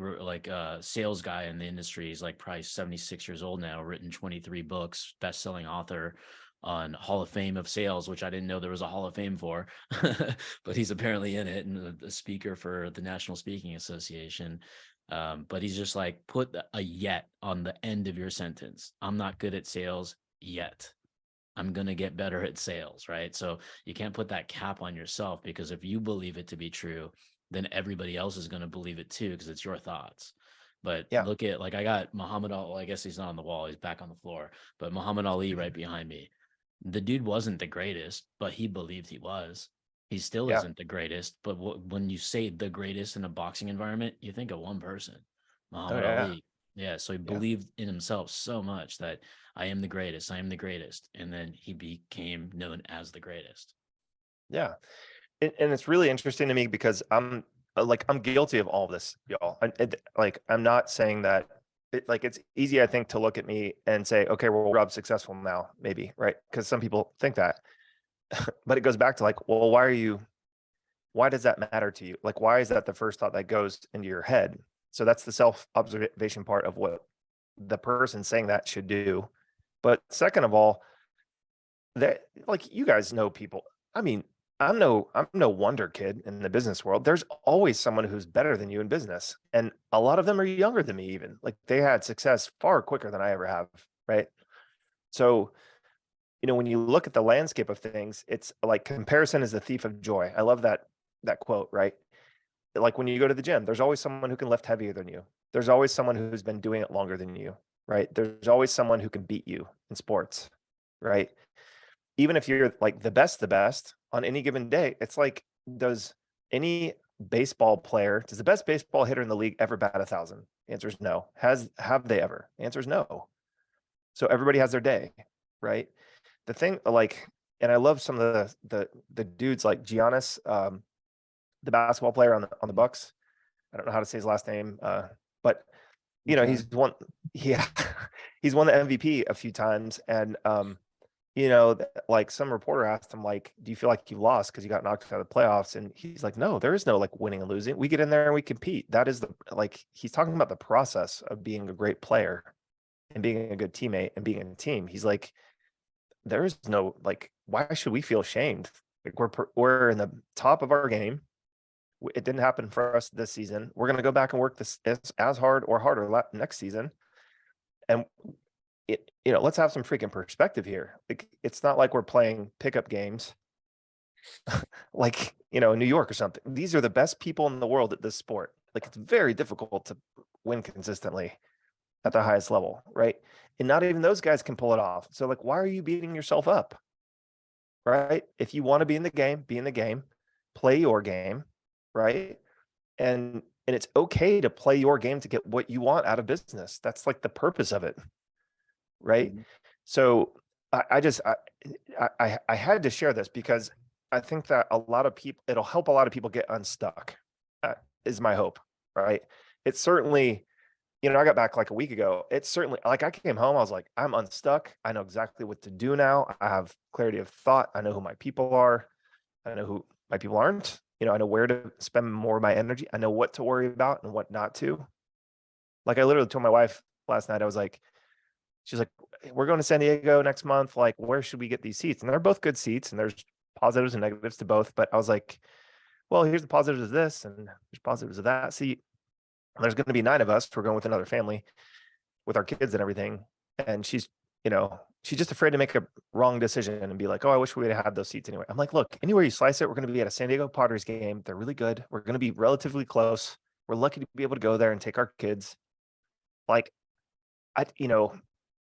Speaker 2: sales guy in the industry. He's like probably 76 years old now, written 23 books, best-selling author on Hall of Fame of Sales, which I didn't know there was a Hall of Fame for, but he's apparently in it, and a speaker for the National Speaking Association. But he's just like, put a yet on the end of your sentence. I'm not good at sales yet. I'm going to get better at sales, right? So you can't put that cap on yourself, because if you believe it to be true, then everybody else is going to believe it too, because it's your thoughts. But look at, like, I got Muhammad Ali. Well, I guess he's not on the wall. He's back on the floor. But Muhammad Ali right behind me. The dude wasn't the greatest, but he believed he was. He still isn't the greatest. But when you say the greatest in a boxing environment, you think of one person, Muhammad Ali. Yeah. So he believed in himself so much that I am the greatest. I am the greatest. And then he became known as the greatest.
Speaker 3: Yeah. And it's really interesting to me, because I'm guilty of all of this, y'all. I'm not saying that it's easy, I think, to look at me and say, okay, well, Rob's successful now, maybe, right? Because some people think that, but it goes back to like, well, why does that matter to you? Like, why is that the first thought that goes into your head? So that's the self-observation part of what the person saying that should do. But second of all, that, like, you guys know people. I mean, I'm no wonder kid in the business world. There's always someone who's better than you in business. And a lot of them are younger than me, even. Like, they had success far quicker than I ever have, right? So, when you look at the landscape of things, it's like comparison is the thief of joy. I love that quote, right? Like, when you go to the gym, there's always someone who can lift heavier than you. There's always someone who's been doing it longer than you, right? There's always someone who can beat you in sports, right? Even if you're like the best on any given day, it's like, does any baseball player, does the best baseball hitter in the league ever bat 1,000? The answer is no. Have they ever? The answer is no. So everybody has their day, right? The thing, like, and I love some of the dudes like Giannis, the basketball player on the Bucks. I don't know how to say his last name, but you know, he's won the MVP a few times, and you know, like some reporter asked him, like, do you feel like you lost because you got knocked out of the playoffs? And he's like, no, there is no like winning and losing. We get in there and we compete. That is he's talking about the process of being a great player and being a good teammate and being in a team. He's like, there is no, like, why should we feel shamed? Like we're in the top of our game. It didn't happen for us this season. We're going to go back and work this as hard or harder next season. And you know, let's have some freaking perspective here. Like, it's not like we're playing pickup games like, you know, New York or something. These are the best people in the world at this sport. Like, it's very difficult to win consistently at the highest level, right? And not even those guys can pull it off. So like, why are you beating yourself up? Right? If you want to be in the game, be in the game, play your game, right? And it's okay to play your game to get what you want out of business. That's like the purpose of it. Right. Mm-hmm. So I had to share this because I think that a lot of people, it'll help a lot of people get unstuck, is my hope. Right. It's certainly, you know, I got back like a week ago. It's certainly like I came home, I was like, I'm unstuck. I know exactly what to do now. I have clarity of thought. I know who my people are. I know who my people aren't. You know, I know where to spend more of my energy. I know what to worry about and what not to. Like I literally told my wife last night, I was like, she's like, we're going to San Diego next month. Like, where should we get these seats? And they're both good seats and there's positives and negatives to both. But I was like, well, here's the positives of this and there's positives of that seat. And there's going to be 9 of us. We're going with another family with our kids and everything. And she's, you know, she's just afraid to make a wrong decision and be like, oh, I wish we would have had those seats anyway. I'm like, look, anywhere you slice it, we're going to be at a San Diego Padres game. They're really good. We're going to be relatively close. We're lucky to be able to go there and take our kids. Like, you know,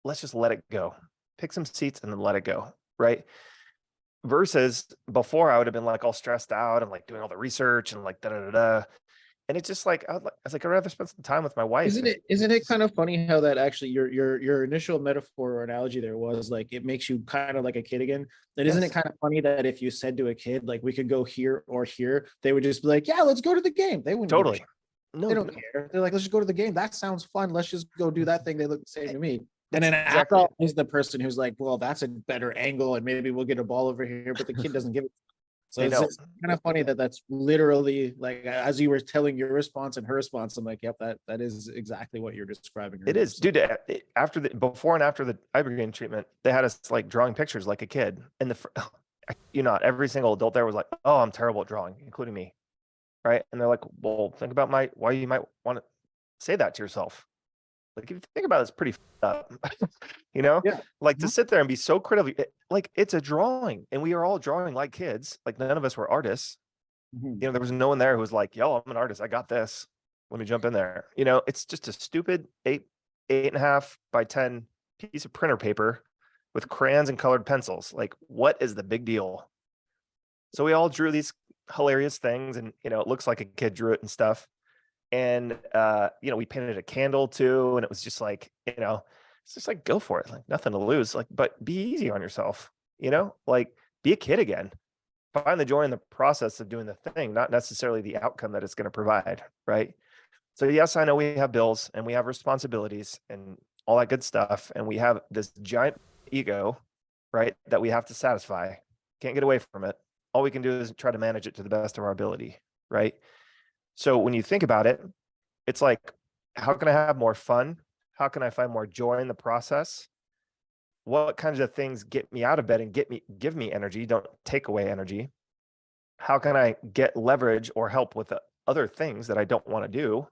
Speaker 3: let's just let it go. Pick some seats and then let it go, right? Versus before, I would have been like all stressed out and like doing all the research and like da-da-da-da. And it's just like, I was like, I'd rather spend some time with my wife.
Speaker 1: Isn't it kind of funny how that actually your initial metaphor or analogy there was like, it makes you kind of like a kid again. And isn't it kind of funny that if you said to a kid, like, we could go here or here, they would just be like, yeah, let's go to the game. They wouldn't
Speaker 3: totally.
Speaker 1: No, they don't care. They're like, let's just go to the game. That sounds fun. Let's just go do that thing. They look the same to me. And then exactly. After is the person who's like, well, that's a better angle and maybe we'll get a ball over here, but the kid doesn't give it. So it's kind of funny that that's literally like, as you were telling your response and her response, I'm like, yep, that is exactly what you're describing.
Speaker 3: It is, dude. Before and after the Ibogaine treatment, they had us like drawing pictures like a kid. And not every single adult there was like, oh, I'm terrible at drawing, including me. Right. And they're like, well, think about why you might want to say that to yourself. Like, if you think about it, it's pretty up, you know, like to sit there and be so critical, like it's a drawing and we are all drawing like kids. Like none of us were artists. You know, there was no one there who was like, yo, I'm an artist. I got this. Let me jump in there. You know, it's just a stupid 8.5 by 10 piece of printer paper with crayons and colored pencils. Like, what is the big deal? So we all drew these hilarious things and, you know, it looks like a kid drew it and stuff. And, you know, we painted a candle too. And it was just like, you know, it's just like, go for it. Like nothing to lose, like, but be easy on yourself, you know, like be a kid again, find the joy in the process of doing the thing, not necessarily the outcome that it's going to provide. Right. So yes, I know we have bills and we have responsibilities and all that good stuff. And we have this giant ego, right, that we have to satisfy. Can't get away from it. All we can do is try to manage it to the best of our ability. Right. So when you think about it, it's like, how can I have more fun? How can I find more joy in the process? What kinds of things get me out of bed and give me energy, don't take away energy? How can I get leverage or help with the other things that I don't want to do?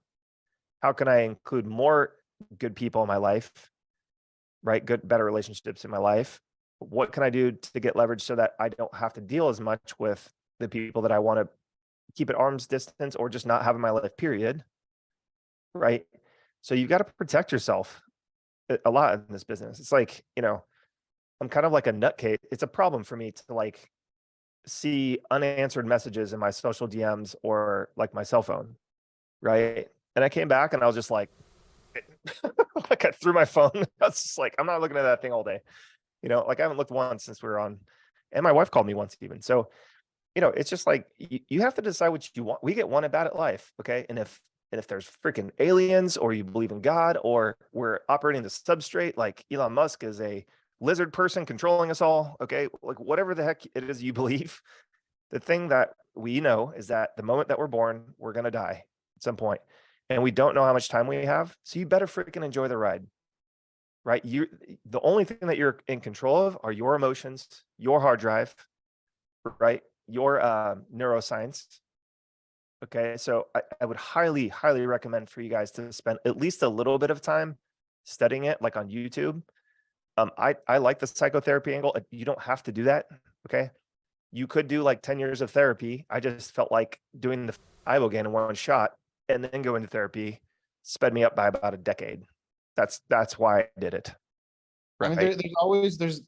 Speaker 3: How can I include more good people in my life, right? Better relationships in my life? What can I do to get leverage so that I don't have to deal as much with the people that I want to keep at arm's distance or just not have in my life, period. Right. So you've got to protect yourself a lot in this business. It's like, you know, I'm kind of like a nutcase. It's a problem for me to like see unanswered messages in my social DMs or like my cell phone, right? And I came back and I was just like, like I threw my phone. I was just like, I'm not looking at that thing all day. Like I haven't looked once since we were on, and my wife called me once even. So, it's just like you have to decide what you want. We get one at life, okay? And if there's freaking aliens, or you believe in God, or we're operating the substrate, like Elon Musk is a lizard person controlling us all, okay? Like whatever the heck it is you believe, the thing that we know is that the moment that we're born, we're gonna die at some point, and we don't know how much time we have. So you better freaking enjoy the ride, right? The only thing that you're in control of are your emotions, your hard drive, right? Your neuroscience. Okay, so I would highly, highly recommend for you guys to spend at least a little bit of time studying it, like on YouTube. I like the psychotherapy angle. You don't have to do that. Okay, you could do like 10 years of therapy. I just felt like doing the Ibogaine in one shot and then go into therapy sped me up by about a decade. That's why I did it.
Speaker 1: I
Speaker 3: Right.
Speaker 1: mean,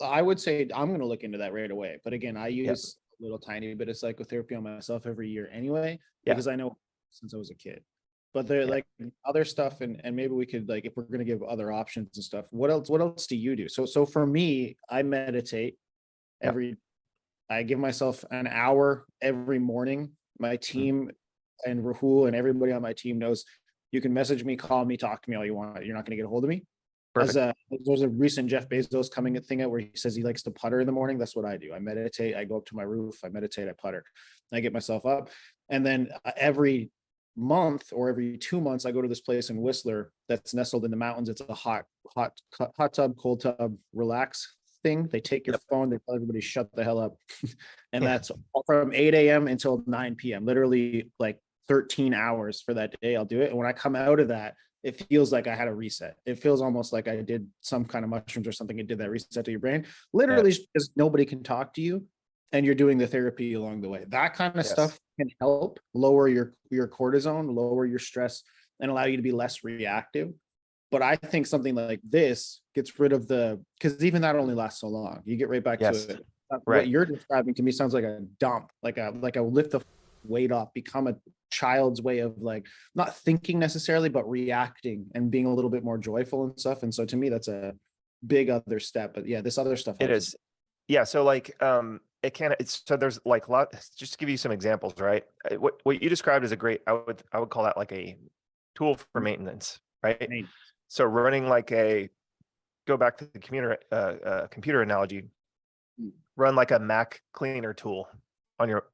Speaker 1: I would say I'm going to look into that right away. But again, I use a little tiny bit of psychotherapy on myself every year anyway, because I know since I was a kid. But there like other stuff, and maybe we could, like, if we're going to give other options and stuff, what else do you do? So for me, I meditate I give myself an hour every morning. My team and Rahul and everybody on my team knows you can message me, call me, talk to me all you want. You're not going to get a hold of me. There's a recent Jeff Bezos coming thing out where he says he likes to putter in the morning. That's what I do. I meditate. I go up to my roof. I meditate. I putter. I get myself up, and then every month or every 2 months, I go to this place in Whistler that's nestled in the mountains. It's a hot tub, cold tub, relax thing. They take your phone. They tell everybody shut the hell up, and that's from 8 a.m. until 9 p.m. Literally like 13 hours for that day. I'll do it, and when I come out of that, it feels like I had a reset. It feels almost like I did some kind of mushrooms or something. It did that reset to your brain, literally, because nobody can talk to you and you're doing the therapy along the way. That kind of stuff can help lower your cortisone, lower your stress, and allow you to be less reactive. But I think something like this gets rid of because even that only lasts so long. You get right back to it. What you're describing to me sounds like a dump, like a lift the weight off, become a child's way of like not thinking necessarily, but reacting and being a little bit more joyful and stuff. And so to me, that's a big other step. But this other stuff
Speaker 3: helps. It is. Yeah. So like so there's like a lot, just to give you some examples, right? What you described is I would call that like a tool for maintenance, right? So running like go back to the computer analogy, run like a Mac cleaner tool on your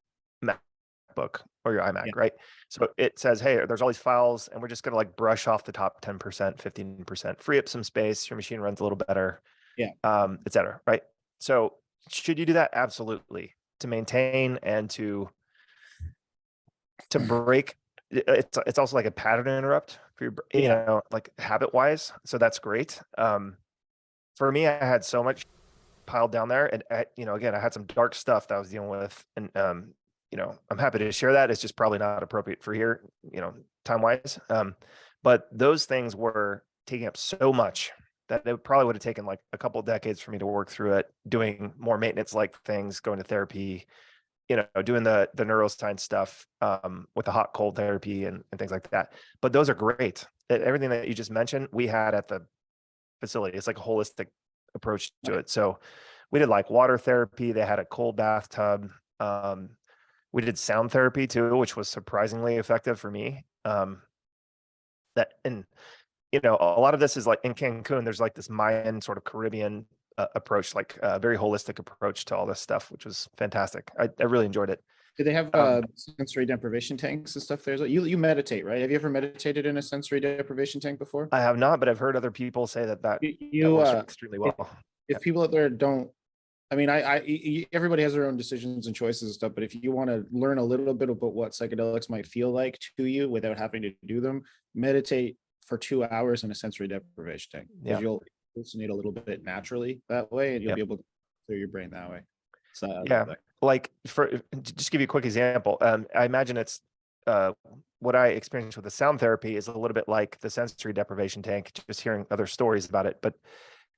Speaker 3: MacBook or your iMac, right? So it says, hey, there's all these files, and we're just going to like brush off the top 10%, 15%, free up some space. Your machine runs a little better, et cetera, right? So should you do that? Absolutely. To maintain and to break, it's also like a pattern interrupt for your, like habit wise. So that's great. For me, I had so much piled down there, and again, I had some dark stuff that I was dealing with, and I'm happy to share that. It's just probably not appropriate for here, time wise. But those things were taking up so much that it probably would have taken like a couple of decades for me to work through it, doing more maintenance like things, going to therapy, doing the neuroscience stuff, with the hot cold therapy and things like that. But those are great. Everything that you just mentioned, we had at the facility. It's like a holistic approach to it. So we did like water therapy. They had a cold bathtub. We did sound therapy too, which was surprisingly effective for me. A lot of this is like in Cancun, there's like this Mayan sort of Caribbean approach, like a very holistic approach to all this stuff, which was fantastic. I really enjoyed it.
Speaker 1: Do they have sensory deprivation tanks and stuff there? You meditate, right? Have you ever meditated in a sensory deprivation tank before?
Speaker 3: I have not, but I've heard other people say that works extremely well.
Speaker 1: If people out there don't, I mean, everybody has their own decisions and choices and stuff, but if you want to learn a little bit about what psychedelics might feel like to you without having to do them, meditate for 2 hours in a sensory deprivation tank. Because you'll hallucinate a little bit naturally that way, and you'll be able to clear your brain that way. So
Speaker 3: like just give you a quick example. I imagine it's what I experienced with the sound therapy is a little bit like the sensory deprivation tank, just hearing other stories about it. But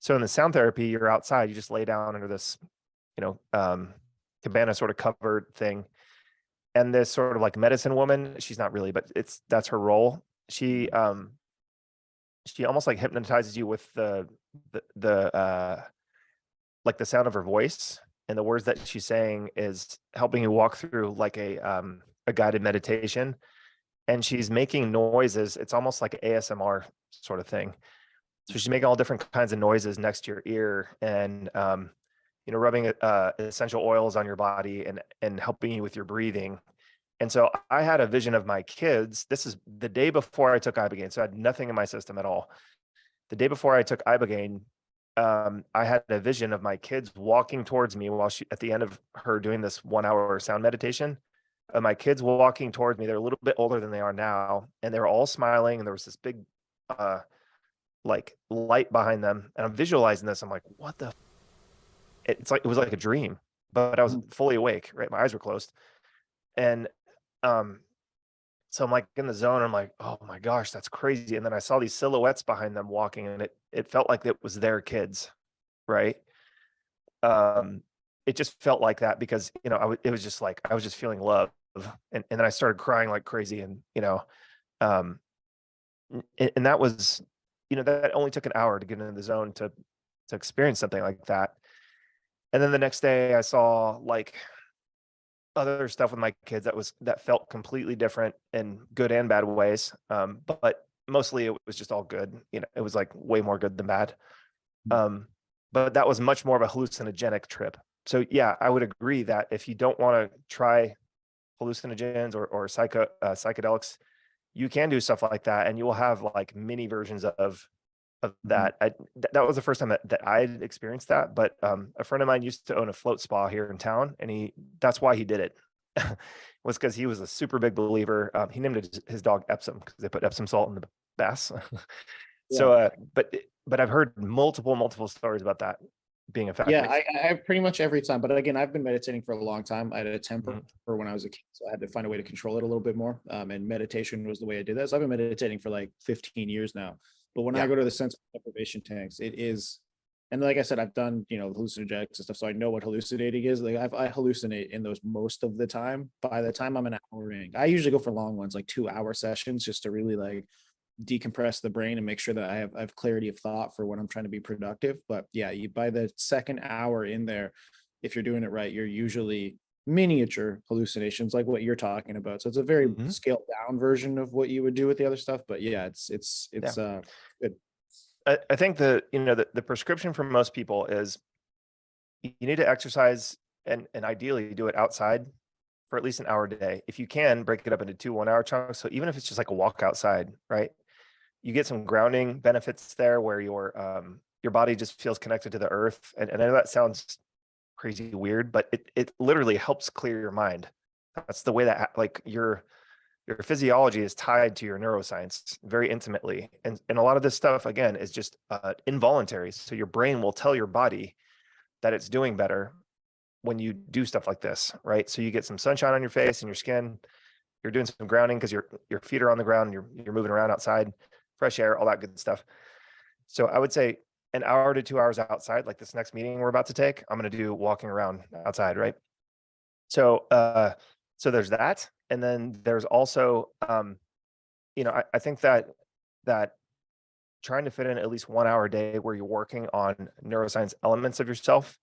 Speaker 3: so in the sound therapy, you're outside, you just lay down under this, cabana sort of covered thing. And this sort of like medicine woman, she's not really, but that's her role. She almost like hypnotizes you with the like the sound of her voice, and the words that she's saying is helping you walk through like a guided meditation. And she's making noises. It's almost like an ASMR sort of thing. So she's making all different kinds of noises next to your ear, and rubbing essential oils on your body and helping you with your breathing. And so I had a vision of my kids. This is the day before I took Ibogaine, so I had nothing in my system at all. The day before I took Ibogaine, I had a vision of my kids walking towards me while at the end of her doing this 1 hour sound meditation. My kids walking towards me. They're a little bit older than they are now, and they were all smiling. And there was this big, like light behind them. And I'm visualizing this. I'm like, what the? It's like it was like a dream, but I was fully awake. Right, my eyes were closed, and so I'm like in the zone. I'm like, oh my gosh, that's crazy. And then I saw these silhouettes behind them walking, and it felt like it was their kids, right? It just felt like that because it was just like I was just feeling love, and then I started crying like crazy, and and that was that only took an hour to get into the zone to experience something like that. And then the next day I saw like other stuff with my kids that felt completely different in good and bad ways. But mostly it was just all good. It was like way more good than bad. But that was much more of a hallucinogenic trip. So yeah, I would agree that if you don't want to try hallucinogens or psychedelics, you can do stuff like that, and you will have like mini versions of that. That was the first time that I experienced that. But a friend of mine used to own a float spa here in town, and that's why he did it. Was because he was a super big believer. He named his dog Epsom because they put Epsom salt in the baths. So, but I've heard multiple stories about that being effective.
Speaker 1: Yeah, I pretty much every time. But again, I've been meditating for a long time. I had a temper for when I was a kid, so I had to find a way to control it a little bit more. And meditation was the way I did that. So I've been meditating for like 15 years now. But when I go to the sense deprivation tanks, it is, and like I said, I've done hallucinogenics and stuff, so I know what hallucinating is. Like I hallucinate in those most of the time. By the time I'm an hour in, I usually go for long ones, like 2-hour sessions, just to really like decompress the brain and make sure that I have clarity of thought for when I'm trying to be productive. But yeah, by the second hour in there, if you're doing it right, you're usually miniature hallucinations like what you're talking about. So it's a very scaled down version of what you would do with the other stuff. But yeah, it's good.
Speaker 3: I think the prescription for most people is you need to exercise and ideally do it outside for at least an hour a day. If you can, break it up into 2 1-hour chunks. So even if it's just like a walk outside, right? You get some grounding benefits there where your body just feels connected to the earth. And I know that sounds crazy weird, but it literally helps clear your mind. That's the way that like your physiology is tied to your neuroscience very intimately. And a lot of this stuff, again, is just involuntary. So your brain will tell your body that it's doing better when you do stuff like this, right? So you get some sunshine on your face and your skin. You're doing some grounding because your feet are on the ground. You're moving around outside, fresh air, all that good stuff. So I would say an hour to 2 hours outside, like this next meeting we're about to take, I'm going to do walking around outside, right? So so there's that. And then there's also, I think that trying to fit in at least 1 hour a day where you're working on neuroscience elements of yourself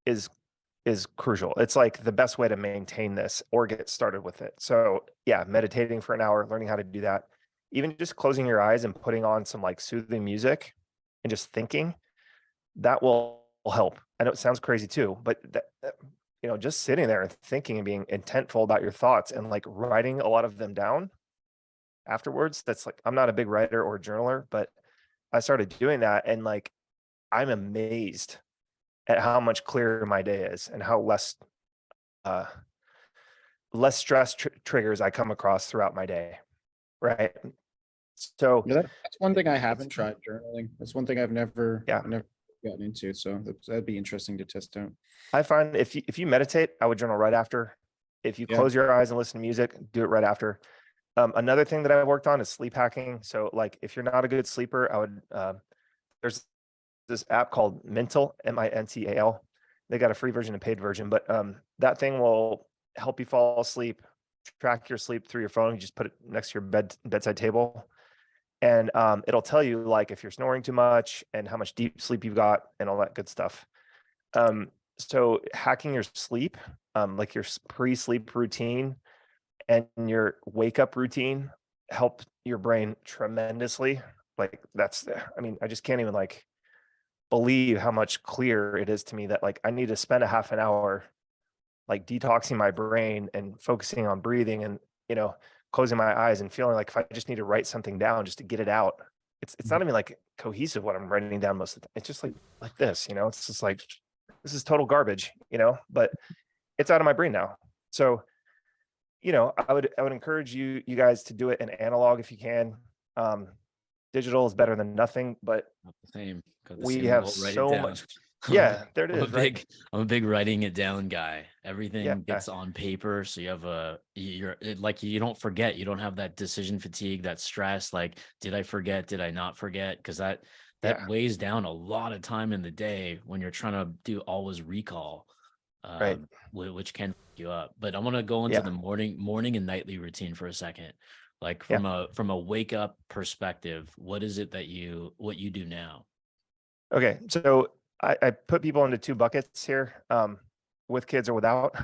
Speaker 3: is crucial. It's like the best way to maintain this or get started with it. So yeah, meditating for an hour, learning how to do that, even just closing your eyes and putting on some like soothing music and just thinking, that will help. I know it sounds crazy too, but just sitting there and thinking and being intentful about your thoughts and like writing a lot of them down afterwards. That's like, I'm not a big writer or journaler, but I started doing that, and like, I'm amazed at how much clearer my day is and how less stress triggers I come across throughout my day. Right. So
Speaker 1: that's one thing I haven't tried, journaling. That's one thing I've never gotten into. So that'd be interesting to test out.
Speaker 3: I find if you meditate, I would journal right after. If you close your eyes and listen to music, do it right after. Another thing that I worked on is sleep hacking. So like, if you're not a good sleeper, I would, there's this app called Mintal, Mintal, They got a free version and paid version, but that thing will help you fall asleep, track your sleep through your phone. You just put it next to your bedside table, and it'll tell you like if you're snoring too much and how much deep sleep you've got and all that good stuff. So hacking your sleep, like your pre-sleep routine and your wake up routine help your brain tremendously. Like I mean, I just can't even like believe how much clearer it is to me that like I need to spend a half an hour like detoxing my brain and focusing on breathing and, closing my eyes and feeling like if I just need to write something down just to get it out. It's not even like cohesive what I'm writing down most of the time. It's just like this, it's just like this is total garbage, but it's out of my brain now. So, I would encourage you guys to do it in analog if you can. Digital is better than nothing, but
Speaker 2: Not the same.
Speaker 3: we have so much. Yeah, there it is. Right.
Speaker 2: I'm a big writing it down guy.
Speaker 3: Yeah.
Speaker 2: Everything gets on paper, so you have you don't forget. You don't have that decision fatigue, that stress. Like, did I forget? Did I not forget? Because that weighs down a lot of time in the day when you're trying to do always recall,
Speaker 3: Right.
Speaker 2: which can fuck you up. But I want to go into the morning and nightly routine for a second. Like from a wake up perspective, what is it what you do now?
Speaker 3: Okay, so I put people into two buckets here, with kids or without,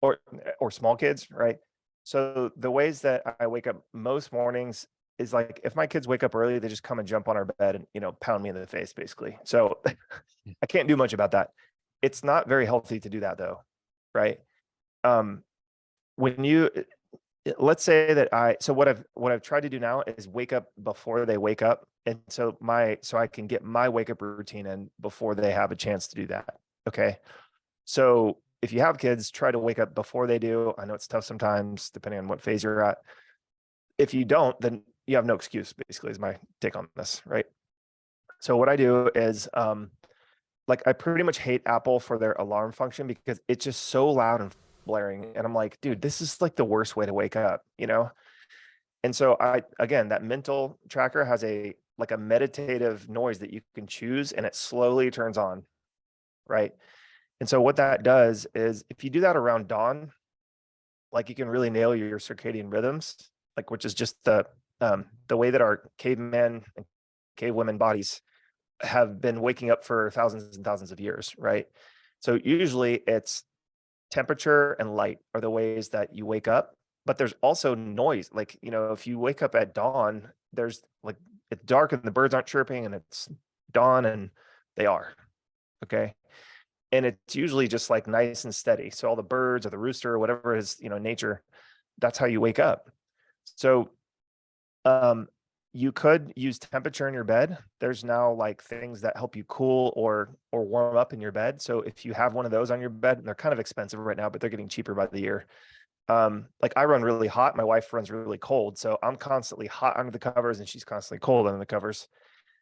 Speaker 3: or small kids, right? So the ways that I wake up most mornings is like if my kids wake up early, they just come and jump on our bed and pound me in the face, basically. So I can't do much about that. It's not very healthy to do that though, right? When you let's say that so what I've tried to do now is wake up before they wake up, and so I can get my wake up routine in before they have a chance to do that. Okay, so if you have kids, try to wake up before they do. I know it's tough sometimes depending on what phase you're at. If you don't, then you have no excuse, basically, is my take on this, right? So what I do is like I pretty much hate Apple for their alarm function because it's just so loud and blaring, and I'm like, dude, this is like the worst way to wake up, And so again, that mental tracker has a meditative noise that you can choose, and it slowly turns on, right? And so what that does is if you do that around dawn, like you can really nail your circadian rhythms, like which is just the way that our cavemen and cavewomen bodies have been waking up for thousands and thousands of years, right? So usually it's temperature and light are the ways that you wake up, but there's also noise. Like, if you wake up at dawn, there's like, it's dark and the birds aren't chirping and it's dawn and they are. Okay. And it's usually just like nice and steady. So all the birds or the rooster or whatever is, nature, that's how you wake up. So, you could use temperature in your bed. There's now like things that help you cool or warm up in your bed. So if you have one of those on your bed, and they're kind of expensive right now, but they're getting cheaper by the year. Like I run really hot. My wife runs really cold. So I'm constantly hot under the covers and she's constantly cold under the covers.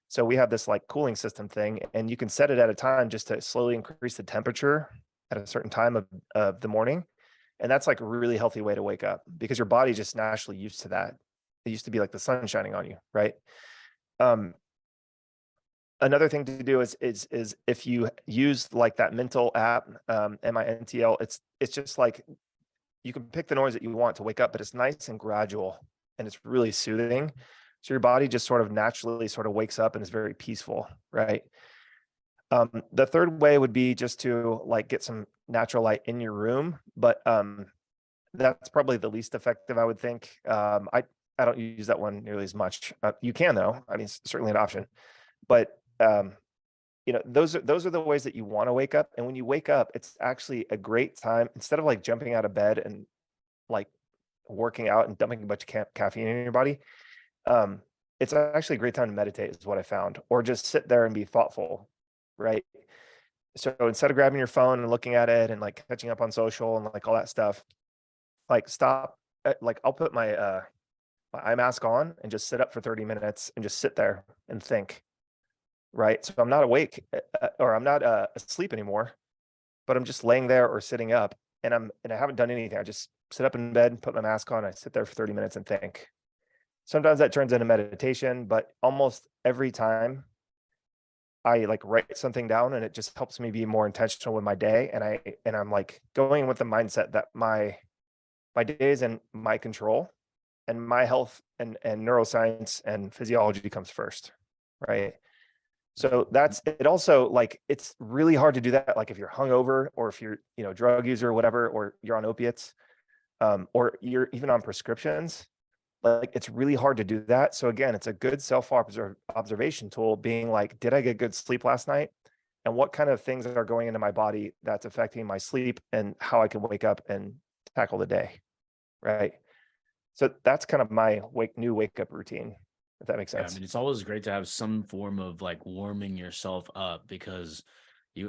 Speaker 3: So we have this like cooling system thing, and you can set it at a time just to slowly increase the temperature at a certain time of the morning. And that's like a really healthy way to wake up because your body just naturally used to that. It used to be like the sun shining on you, right? Another thing to do is if you use like that mental app, MINTL, it's just like you can pick the noise that you want to wake up, but it's nice and gradual and it's really soothing. So your body just sort of naturally sort of wakes up and is very peaceful, right? The third way would be just to like get some natural light in your room, but that's probably the least effective, I would think. I don't use that one nearly as much. You can though. I mean, it's certainly an option, but those are the ways that you want to wake up. And when you wake up, it's actually a great time instead of like jumping out of bed and like working out and dumping a bunch of caffeine in your body. It's actually a great time to meditate is what I found, or just sit there and be thoughtful, right? So instead of grabbing your phone and looking at it and like catching up on social and like all that stuff, like stop, like I'll put my eye mask on and just sit up for 30 minutes and just sit there and think, right? So I'm not awake or I'm not asleep anymore, but I'm just laying there or sitting up and I haven't done anything. I just sit up in bed, put my mask on, I sit there for 30 minutes and think. Sometimes that turns into meditation, but almost every time I like write something down, and it just helps me be more intentional with my day. And I'm like going with the mindset that my day is in my control, and my health and neuroscience and physiology comes first, right? So that's it. Also, like, it's really hard to do that. Like if you're hungover, or if you're, drug user or whatever, or you're on opiates, or you're even on prescriptions, like it's really hard to do that. So again, it's a good observation tool, being like, did I get good sleep last night? And what kind of things are going into my body that's affecting my sleep, and how I can wake up and tackle the day. Right. So that's kind of my new wake up routine, if that makes
Speaker 2: Yeah, I
Speaker 3: sense.
Speaker 2: mean, it's always great to have some form of like warming yourself up, because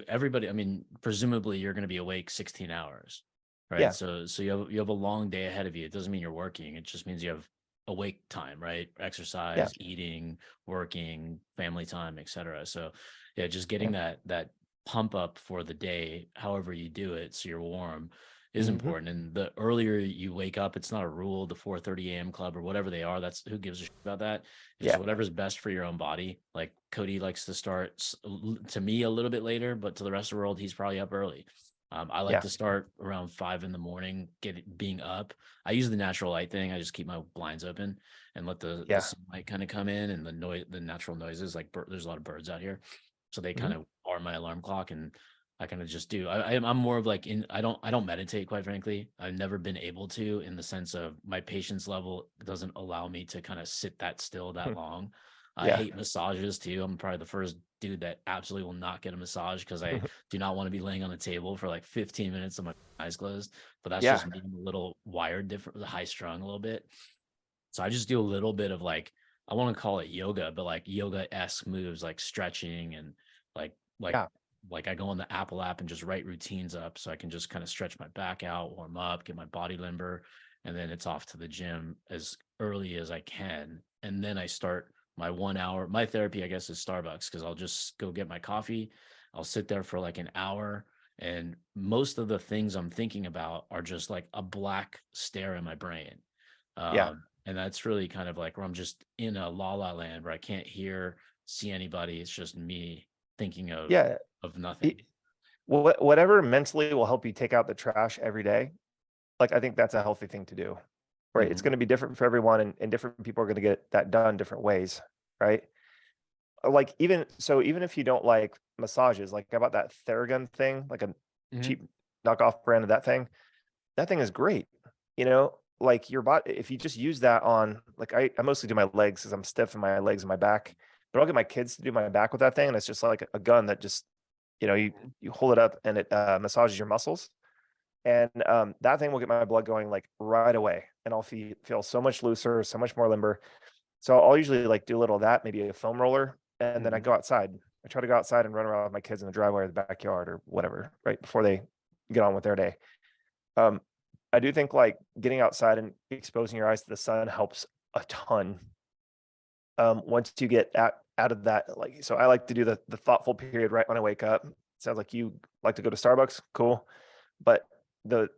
Speaker 2: everybody, I mean, presumably you're going to be awake 16 hours, right?
Speaker 3: Yeah.
Speaker 2: So you have a long day ahead of you. It doesn't mean you're working. It just means you have awake time, right?
Speaker 3: Yeah.
Speaker 2: Exercise, eating, working, family time, etc. So yeah, just getting that pump up for the day, however you do it, so you're warm, is important. And the earlier you wake up, it's not a rule, the 4:30 a.m. club or whatever they are, that's who gives a shit about that. It's just whatever's best for your own body. Like Cody likes to start, to me, a little bit later, but to the rest of the world, he's probably up early. I like to start around 5 a.m, being up. I use the natural light thing. I just keep my blinds open and let the sunlight kind of come in, and the natural noises, like there's a lot of birds out here, so they kind of are my alarm clock. And I kind of just do. I'm more of like, I don't meditate, quite frankly. I've never been able to, in the sense of my patience level doesn't allow me to kind of sit that still that long. I hate massages too. I'm probably the first dude that absolutely will not get a massage, because I do not want to be laying on a table for like 15 minutes with my eyes closed. But that's just me, a little wired, different, high strung a little bit. So I just do a little bit of like, I want to call it yoga, but like yoga-esque moves, like stretching, and like I go on the Apple app and just write routines up, so I can just kind of stretch my back out, warm up, get my body limber, and then it's off to the gym as early as I can. And then I start my 1 hour. My therapy, I guess, is Starbucks, because I'll just go get my coffee. I'll sit there for like an hour, and most of the things I'm thinking about are just like a black stare in my brain. And that's really kind of like where I'm just in a la land, where I can't see anybody. It's just me thinking of nothing.
Speaker 3: Whatever mentally will help you take out the trash every day. Like, I think that's a healthy thing to do, right? It's going to be different for everyone, and different people are going to get that done different ways, right? Like, even if you don't like massages, like I bought that Theragun thing, like a cheap knockoff brand of that thing. That thing is great. Like your body, if you just use that on, like, I mostly do my legs, because I'm stiff in my legs and my back, but I'll get my kids to do my back with that thing, and it's just like a gun that just, you hold it up, and it massages your muscles. And that thing will get my blood going like right away, and I'll feel so much looser, so much more limber. So I'll usually like do a little of that, maybe a foam roller, and then I go outside. I try to go outside and run around with my kids in the driveway or the backyard or whatever, right before they get on with their day. I do think like getting outside and exposing your eyes to the sun helps a ton. Once you get out of that, like, so I like to do the thoughtful period right when I wake up. Sounds like you like to go to Starbucks. Cool. But the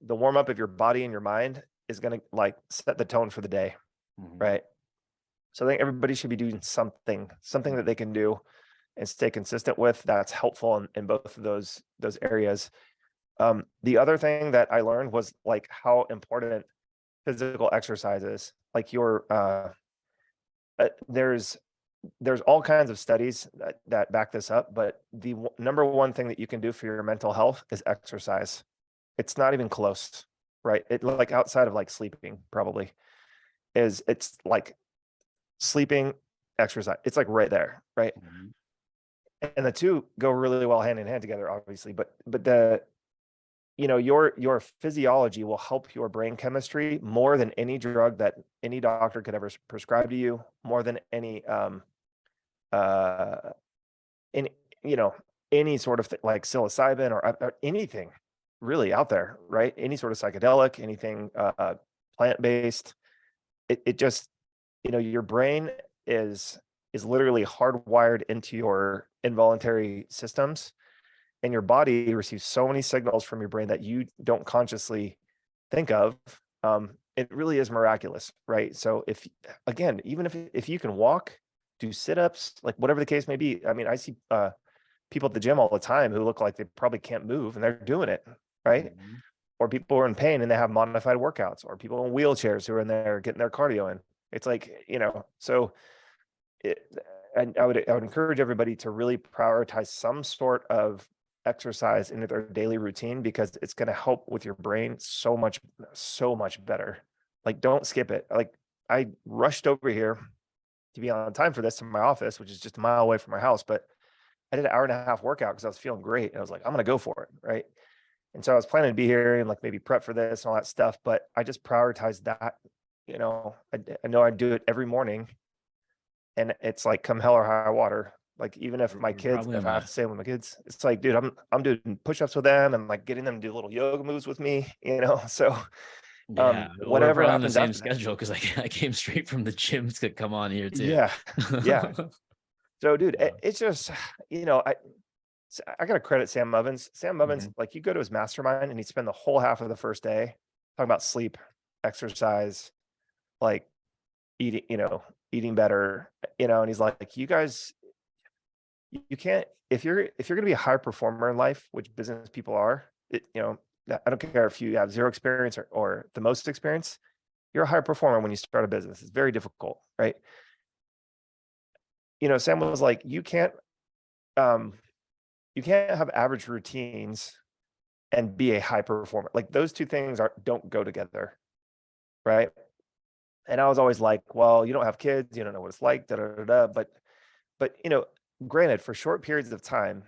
Speaker 3: warm up of your body and your mind is going to like set the tone for the day. Right. So I think everybody should be doing something that they can do and stay consistent with, that's helpful in both of those areas. The other thing that I learned was like how important physical exercise is. Like there's all kinds of studies that back this up, but the number one thing that you can do for your mental health is exercise. It's not even close, right? It, like, outside of like sleeping, probably it's like sleeping, exercise. It's like right there, right? And the two go really well hand in hand together, obviously. But your physiology will help your brain chemistry more than any drug that any doctor could ever prescribe to you, more than any any sort of like psilocybin or anything really out there, right? Any sort of psychedelic, anything plant-based. It just, your brain is literally hardwired into your involuntary systems, and your body receives so many signals from your brain that you don't consciously think of. It really is miraculous, right? So even if you can walk, do sit-ups, like whatever the case may be. I mean, I see people at the gym all the time who look like they probably can't move and they're doing it, right?
Speaker 1: Mhm.
Speaker 3: Or people who are in pain and they have modified workouts, or people in wheelchairs who are in there getting their cardio in. It's like, so I would encourage everybody to really prioritize some sort of exercise into their daily routine, because it's going to help with your brain so much better. Like, don't skip it. Like, I rushed over here to be on time for this in my office, which is just a mile away from my house, but I did an hour and a half workout because I was feeling great. And I was like, I'm going to go for it. Right. And so I was planning to be here and like maybe prep for this and all that stuff, but I just prioritized that. I know I do it every morning, and it's like come hell or high water. Like, even if my kids, if I have to stay with my kids, it's like, dude, I'm doing push-ups with them and like getting them to do little yoga moves with me, so
Speaker 2: Yeah,
Speaker 3: whatever
Speaker 2: we're on the
Speaker 3: happens
Speaker 2: same
Speaker 3: after that.
Speaker 2: schedule because I came straight from the gym to come on here too.
Speaker 3: Yeah. So, dude,
Speaker 2: Yeah.
Speaker 3: it's just, I gotta credit Sam Ovens. Sam Ovens, like, you go to his mastermind and he spend the whole half of the first day talking about sleep, exercise, like eating better, and he's like, you guys, you can't, if you're gonna be a high performer in life, which business people are, I don't care if you have zero experience or the most experience, you're a high performer when you start a business. It's very difficult, right? Sam was like, you can't have average routines and be a high performer. Like, those two things don't go together, right? And I was always like, well, you don't have kids, you don't know what it's like, da da da da. But granted, for short periods of time,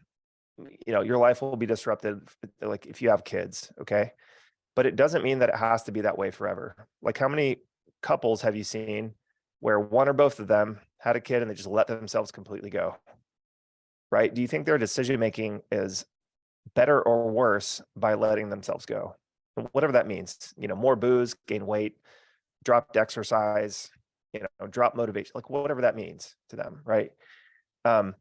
Speaker 3: your life will be disrupted, like if you have kids, okay? But it doesn't mean that it has to be that way forever. Like, how many couples have you seen where one or both of them had a kid and they just let themselves completely go, right? Do you think their decision making is better or worse by letting themselves go? Whatever that means, more booze, gain weight, dropped exercise, drop motivation, like whatever that means to them, right? That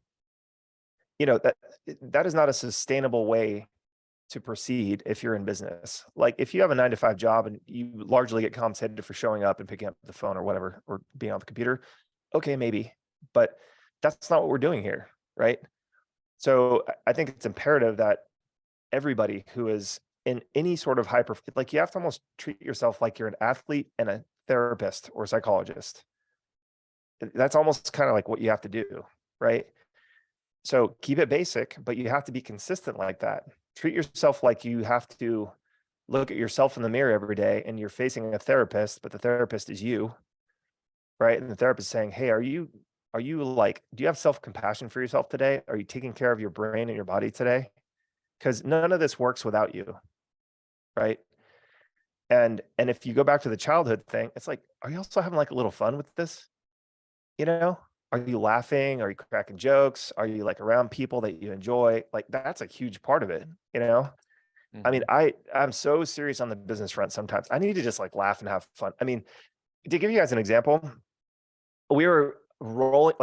Speaker 3: is not a sustainable way to proceed if you're in business. Like, if you have a 9-to-5 job and you largely get compensated for showing up and picking up the phone or whatever, or being on the computer, okay, maybe, but that's not what we're doing here, right? So I think it's imperative that everybody who is in any sort of like, you have to almost treat yourself like you're an athlete and a therapist or psychologist. That's almost kind of like what you have to do, right? So keep it basic, but you have to be consistent like that. Treat yourself like you have to look at yourself in the mirror every day and you're facing a therapist, but the therapist is you, right? And the therapist is saying, hey, are you like, do you have self-compassion for yourself today? Are you taking care of your brain and your body today? Because none of this works without you, right? And if you go back to the childhood thing, it's like, are you also having like a little fun with this? Are you laughing? Are you cracking jokes? Are you like around people that you enjoy? Like, that's a huge part of it, I mean, I'm so serious on the business front sometimes. I need to just like laugh and have fun. I mean, to give you guys an example, we were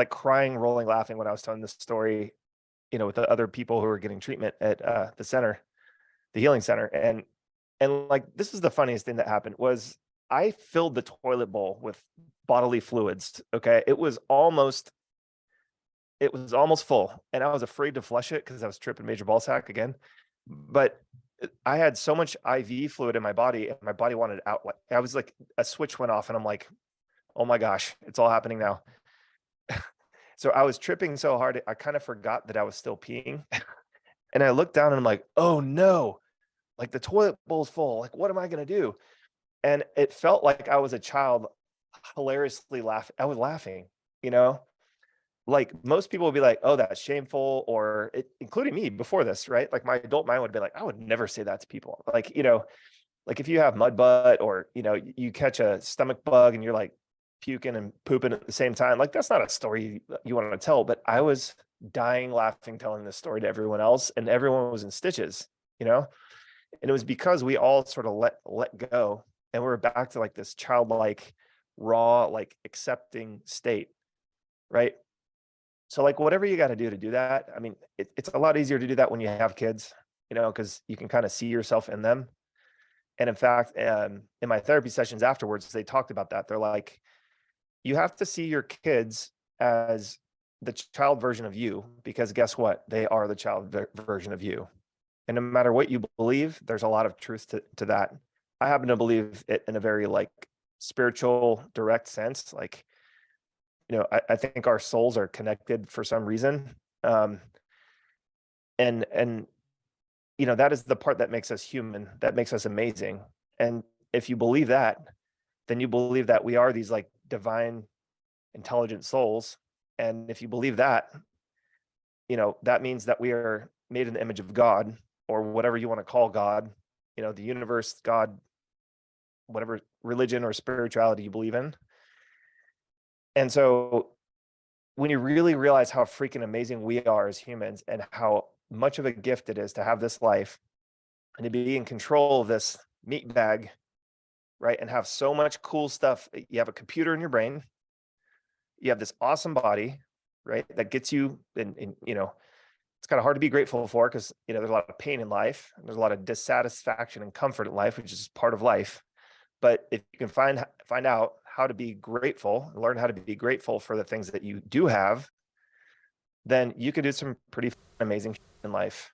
Speaker 3: crying, rolling, laughing when I was telling this story, with the other people who were getting treatment at the center, the healing center. And like, this is the funniest thing that happened was I filled the toilet bowl with bodily fluids. Okay. It was almost full, and I was afraid to flush it because I was tripping major ball sack again. But I had so much IV fluid in my body, and my body wanted out. Like, I was like, a switch went off and I'm like, oh my gosh, it's all happening now. So I was tripping so hard, I kind of forgot that I was still peeing. And I looked down and I'm like, oh no, like the toilet bowl's full. Like, what am I going to do? And it felt like I was a child hilariously laughing. I was laughing, like most people would be like, oh, that's shameful, or including me before this, right? Like, my adult mind would be like, I would never say that to people. Like, like if you have mud butt, or, you catch a stomach bug and you're like puking and pooping at the same time, like, that's not a story you want to tell. But I was dying laughing, telling this story to everyone else, and everyone was in stitches, and it was because we all sort of let go, and we're back to like this childlike, raw, like accepting state, right? So like, whatever you got to do that. I mean, it's a lot easier to do that when you have kids, because you can kind of see yourself in them. And in fact, in my therapy sessions afterwards, they talked about that. They're like, you have to see your kids as the child version of you, because guess what? They are the child version of you. And no matter what you believe, there's a lot of truth to that. I happen to believe it in a very like spiritual, direct sense. Like, I think our souls are connected for some reason. And that is the part that makes us human, that makes us amazing. And if you believe that, then you believe that we are these like divine, intelligent souls. And if you believe that, that means that we are made in the image of God, or whatever you want to call God, the universe, God, whatever religion or spirituality you believe in. And so when you really realize how freaking amazing we are as humans, and how much of a gift it is to have this life and to be in control of this meat bag, right? And have so much cool stuff. You have a computer in your brain. You have this awesome body, right? That gets you in it's kind of hard to be grateful for, because there's a lot of pain in life, and there's a lot of dissatisfaction and comfort in life, which is part of life. But if you can find out how to be grateful, learn how to be grateful for the things that you do have, then you could do some pretty amazing shit in life,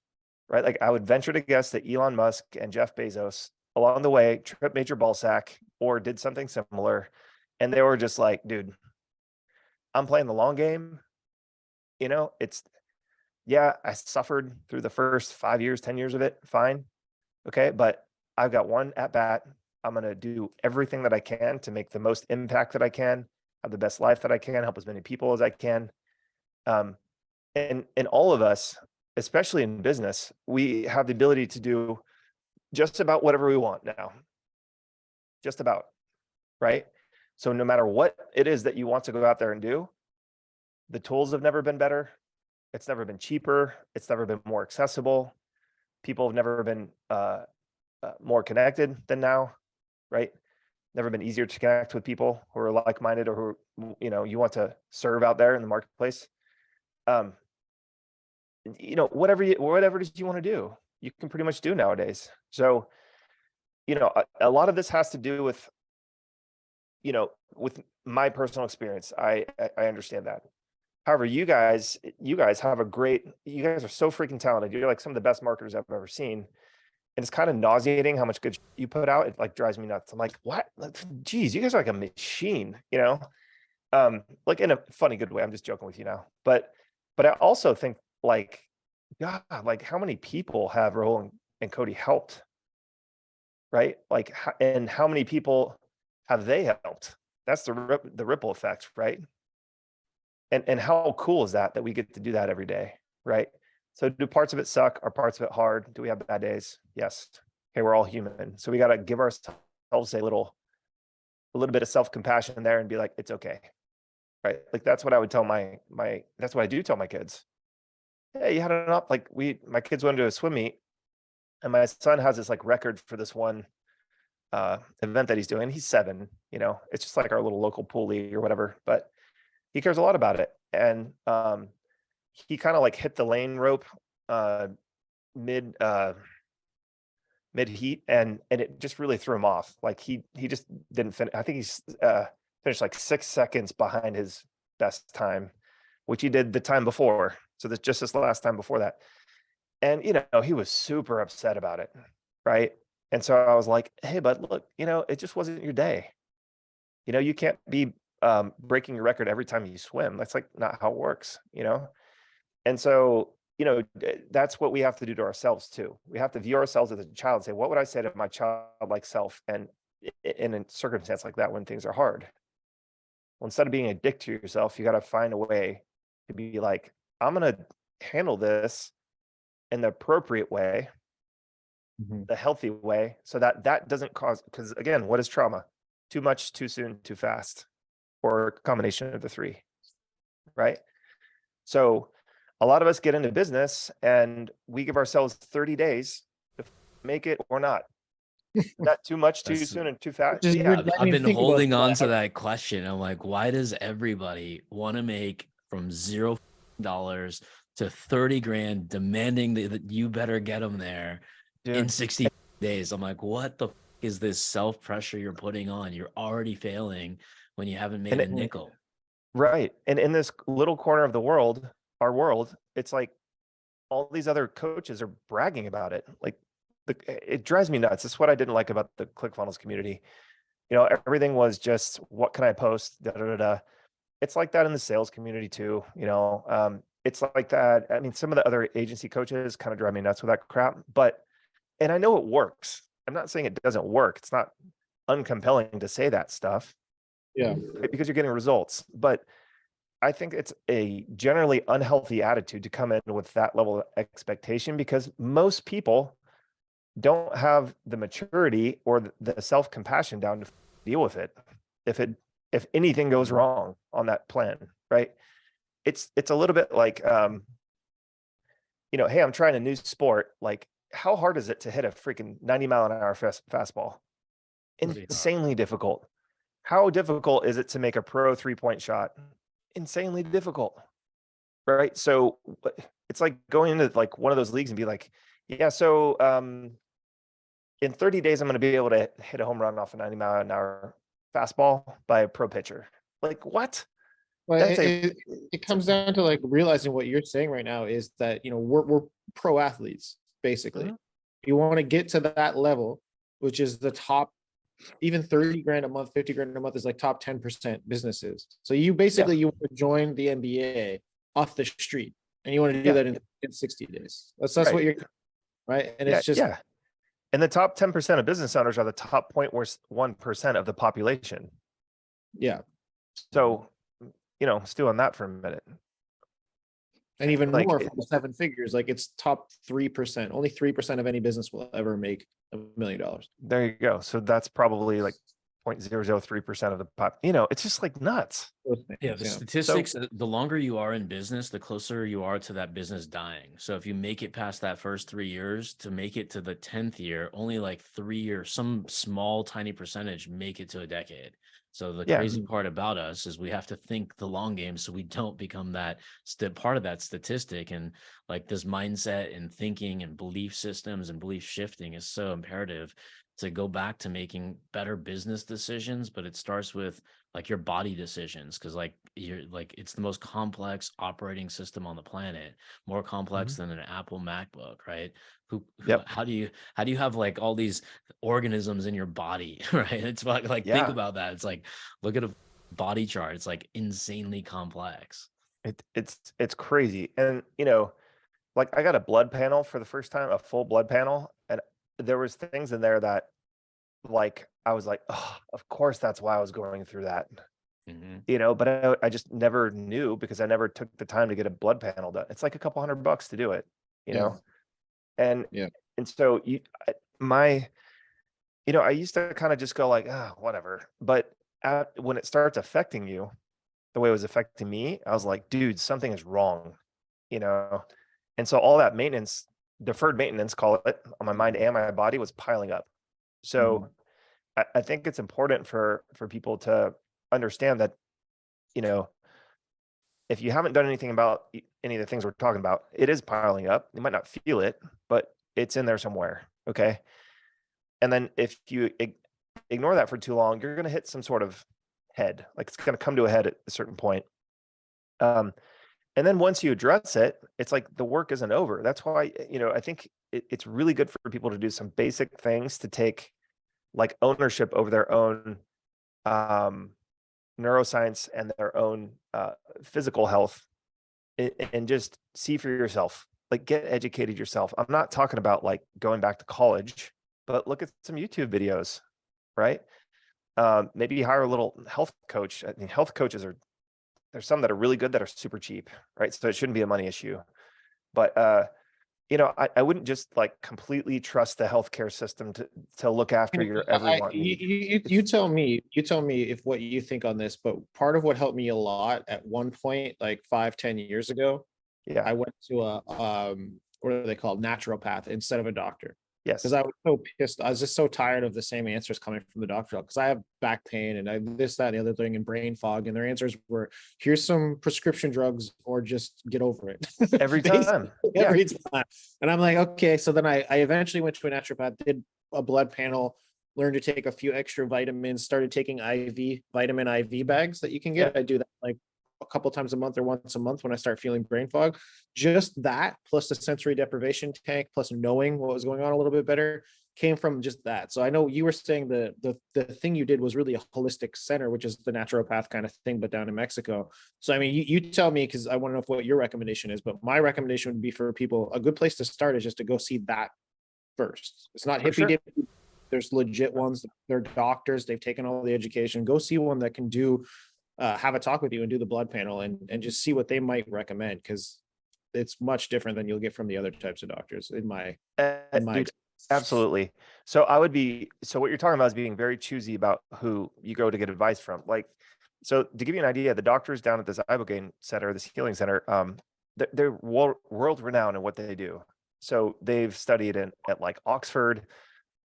Speaker 3: right? Like, I would venture to guess that Elon Musk and Jeff Bezos along the way tripped Major Ballsack or did something similar, and they were just like, dude, I'm playing the long game. I suffered through the first 5 years, 10 years of it. Fine. Okay. But I've got one at bat. I'm going to do everything that I can to make the most impact that I can, have the best life that I can, help as many people as I can. And all of us, especially in business, we have the ability to do just about whatever we want now. Just about, right? So no matter what it is that you want to go out there and do, the tools have never been better. It's never been cheaper. It's never been more accessible. People have never been more connected than now, right? Never been easier to connect with people who are like-minded, or who, you want to serve out there in the marketplace. Whatever it is you want to do, you can pretty much do nowadays. So, a lot of this has to do with, with my personal experience. I understand that. However, you guys have you guys are so freaking talented. You're like some of the best marketers I've ever seen. And it's kind of nauseating how much good you put out. It like drives me nuts. I'm like, what? Geez, you guys are like a machine, like in a funny, good way. I'm just joking with you now. But I also think, like, God, like how many people have Rahul and Cody helped, right? Like, and how many people have they helped? That's the ripple effect, right? And how cool is that we get to do that every day, right? So do parts of it suck? Are parts of it hard? Do we have bad days? Yes. Okay, we're all human. So we got to give ourselves a little bit of self-compassion there, and be like, it's okay, right? Like, that's what I would tell that's what I do tell my kids. Hey, you had enough. Like, my kids went to a swim meet, and my son has this like record for this one event that he's doing. He's 7, it's just like our little local pool league or whatever, but he cares a lot about it. And he kind of like hit the lane rope mid heat, and it just really threw him off. Like, he just didn't finish. I think he's finished like 6 seconds behind his best time, which he did the time before. So that's just this last time before that. And he was super upset about it, right? And so I was like, hey, bud, look, it just wasn't your day. You can't be breaking your record every time you swim. That's like not how it works, And so, that's what we have to do to ourselves too. We have to view ourselves as a child and say, what would I say to my childlike self? And in a circumstance like that, when things are hard, well, instead of being a dick to yourself, you got to find a way to be like, I'm going to handle this in the appropriate way, the healthy way, so that doesn't cause, because again, what is trauma? Too much, too soon, too fast, or a combination of the three, right? So a lot of us get into business and we give ourselves 30 days to make it or not. Not too much, too soon, and too fast.
Speaker 2: Yeah, I've been holding on to that question. I'm like, why does everybody want to make from $0 to 30 grand, demanding that you better get them there in 60 days? I'm like, what the is this self pressure you're putting on? You're already failing when you haven't made a nickel.
Speaker 3: Right. And in this little corner of the world, our world, it's like all these other coaches are bragging about it. Like it drives me nuts. This is what I didn't like about the ClickFunnels community. Everything was just, what can I post? Da, da, da, da. It's like that in the sales community too. It's like that. I mean, some of the other agency coaches kind of drive me nuts with that crap, and I know it works. I'm not saying it doesn't work. It's not uncompelling to say that stuff.
Speaker 1: Yeah.
Speaker 3: Because you're getting results. But I think it's a generally unhealthy attitude to come in with that level of expectation, because most people don't have the maturity or the self-compassion down to deal with it. If anything goes wrong on that plan, right? It's a little bit like, hey, I'm trying a new sport. Like, how hard is it to hit a freaking 90-mile-an-hour fastball? Insanely difficult. How difficult is it to make a pro 3-point shot? Insanely difficult, right? So it's like going into like one of those leagues and be like, yeah, so in 30 days, I'm going to be able to hit a home run off a 90-mile-an-hour fastball by a pro pitcher. Like, what?
Speaker 1: Well, it comes down to like realizing what you're saying right now is that, we're pro athletes, basically.
Speaker 3: Mm-hmm.
Speaker 1: You want to get to that level, which is the top, even 30 grand a month, 50 grand a month is like top 10% businesses. So you basically, you want to join the NBA off the street, and you want to do that in 60 days. That's
Speaker 3: right.
Speaker 1: what you're, right. And it's just,
Speaker 3: and the top 10% of business owners are the top 0.1% of the population.
Speaker 1: Yeah.
Speaker 3: So, stew on that for a minute.
Speaker 1: And even more from the 7 figures, like it's top 3%. Only 3% of any business will ever make $1 million.
Speaker 3: There you go. So that's probably like 0.003% of the pop. It's just like nuts.
Speaker 2: Yeah, the statistics, the longer you are in business, the closer you are to that business dying. So if you make it past that first 3 years, to make it to the 10th year, only like 3 years, some small tiny percentage make it to a decade. So the crazy part about us is we have to think the long game, so we don't become that part of that statistic. And like this mindset and thinking and belief systems and belief shifting is so imperative to go back to making better business decisions. But it starts with like your body decisions, because like it's the most complex operating system on the planet, more complex than an Apple MacBook, right? How do you have like all these organisms in your body, right? It's like think about that. It's like, look at a body chart. It's like insanely complex.
Speaker 3: It's crazy. And like I got a blood panel for the first time, a full blood panel, and there was things in there that like I was like, oh, of course that's why I was going through that. But I just never knew, because I never took the time to get a blood panel done. It's like a couple $100 to do it, and so I used to kind of just go like, whatever. But when it starts affecting you the way it was affecting me, I was like, dude, something is wrong, and so all that maintenance, deferred maintenance, call it, on my mind and my body was piling up. So I think it's important for people to understand that, if you haven't done anything about any of the things we're talking about, it is piling up. You might not feel it, but it's in there somewhere. Okay. And then if you ignore that for too long, you're going to hit some sort of head. Like it's going to come to a head at a certain point. And then once you address it, it's like the work isn't over. That's why, I think it's really good for people to do some basic things to take like ownership over their own neuroscience and their own physical health, and just see for yourself, like get educated yourself. I'm not talking about like going back to college, but look at some YouTube videos, right? Maybe hire a little health coach. I mean, health coaches there's some that are really good that are super cheap, right? So it shouldn't be a money issue. But I wouldn't just like completely trust the healthcare system to look after your every want need.
Speaker 1: You tell me if what you think on this, but part of what helped me a lot at one point, like 5-10 years ago, I went to a what are they called, naturopath, instead of a doctor.
Speaker 3: Yes.
Speaker 1: Because I was so pissed. I was just so tired of the same answers coming from the doctor, because I have back pain and I this, that, and the other thing, and brain fog. And their answers were, here's some prescription drugs, or just get over it.
Speaker 3: Every time.
Speaker 1: Every time. And I'm like, okay. So then I eventually went to a naturopath, did a blood panel, learned to take a few extra vitamins, started taking vitamin IV bags that you can get. I do that like a couple times a month or once a month when I start feeling brain fog. Just that, plus the sensory deprivation tank, plus knowing what was going on a little bit better, came from just that. So I know you were saying the thing you did was really a holistic center, which is the naturopath kind of thing, but down in Mexico. So I mean, you tell me, because I want to know what your recommendation is. But my recommendation would be for people, a good place to start is just to go see that first. It's not
Speaker 3: For
Speaker 1: hippy
Speaker 3: sure.
Speaker 1: dippy. There's legit ones. They're doctors. They've taken all the education. Go see one that can do have a talk with you and do the blood panel and just see what they might recommend, because it's much different than you'll get from the other types of doctors in my
Speaker 3: Dude, absolutely. So so what you're talking about is being very choosy about who you go to get advice from. Like, so to give you an idea, the doctors down at this Ibogaine center, this healing center, they're world renowned in what they do. So they've studied at like Oxford,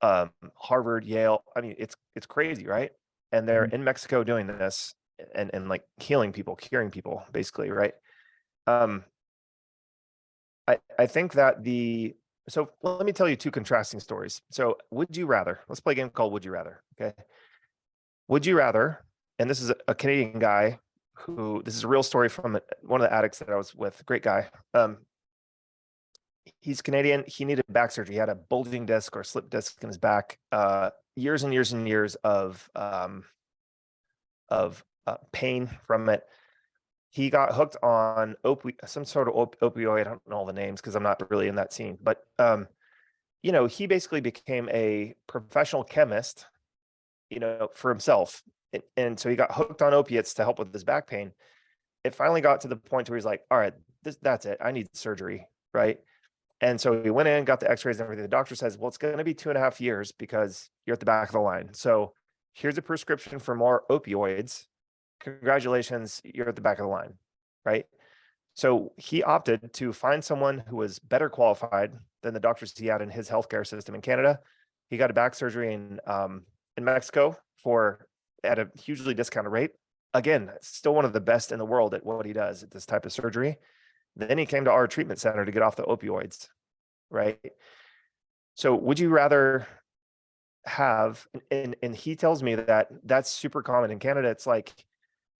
Speaker 3: Harvard, Yale. I mean, it's crazy, right? And they're in Mexico doing this and like healing people, curing people, basically, right? I think that so let me tell you two contrasting stories. So would you rather, let's play a game called Would You Rather. Okay. Would you rather, and this is a Canadian guy this is a real story from one of the addicts that I was with, great guy. He's Canadian. He needed back surgery. He had a bulging disc or slip disc in his back, years and years and years of pain from it. He got hooked on some sort of opioid. I don't know all the names because I'm not really in that scene, but he basically became a professional chemist, for himself. And so he got hooked on opiates to help with his back pain. It finally got to the point where he's like, all right, that's it. I need surgery. Right. And so he went in, got the x-rays and everything. The doctor says, well, it's going to be 2.5 years because you're at the back of the line. So here's a prescription for more opioids. Congratulations, you're at the back of the line, right? So he opted to find someone who was better qualified than the doctors he had in his healthcare system in Canada. He got a back surgery in Mexico at a hugely discounted rate. Again, still one of the best in the world at what he does at this type of surgery. Then he came to our treatment center to get off the opioids, right? So would you rather have, and he tells me that that's super common in Canada. It's like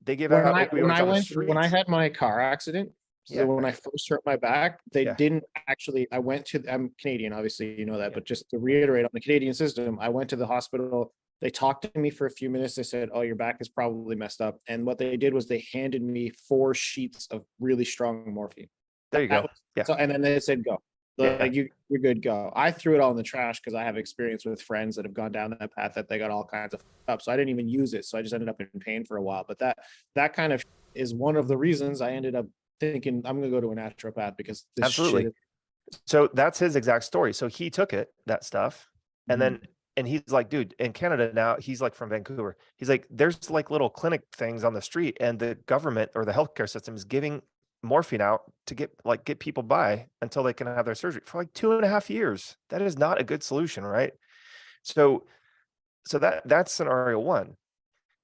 Speaker 3: they give out opioids on the streets.
Speaker 1: When I had my car accident, so when I first hurt my back, they didn't actually, I'm Canadian, obviously, you know that, but just to reiterate on the Canadian system, I went to the hospital. They talked to me for a few minutes. They said, oh, your back is probably messed up. And what they did was they handed me 4 sheets of really strong morphine.
Speaker 3: There you go.
Speaker 1: So, and then they said, go. Like you're good, go. I threw it all in the trash because I have experience with friends that have gone down that path that they got all kinds of up. So I didn't even use it. So I just ended up in pain for a while. But that kind of is one of the reasons I ended up thinking I'm going to go to a naturopath, because this
Speaker 3: absolutely. So that's his exact story. So he took that stuff, and then and he's like, dude, in Canada now, he's like from Vancouver. He's like, there's like little clinic things on the street, and the government or the healthcare system is giving morphine out to get people by until they can have their surgery for like 2.5 years. That is not a good solution, right? So that's scenario one.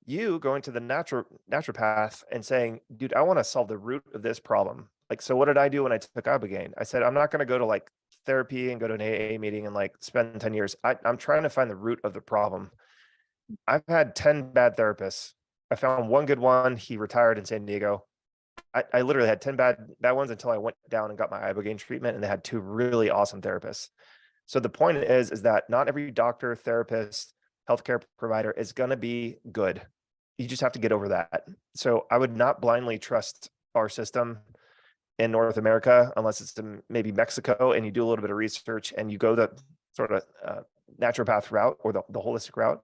Speaker 3: You going to the naturopath and saying, dude, I want to solve the root of this problem. Like, so what did I do when I took Ibogaine? I said, I'm not going to go to like therapy and go to an AA meeting and like spend 10 years. I'm trying to find the root of the problem. I've had 10 bad therapists. I found one good one. He retired in San Diego. I literally had 10 bad ones until I went down and got my Ibogaine treatment, and they had 2 really awesome therapists. So the point is that not every doctor, therapist, healthcare provider is going to be good. You just have to get over that. So I would not blindly trust our system in North America unless it's in maybe Mexico, and you do a little bit of research and you go the sort of naturopath route or the holistic route.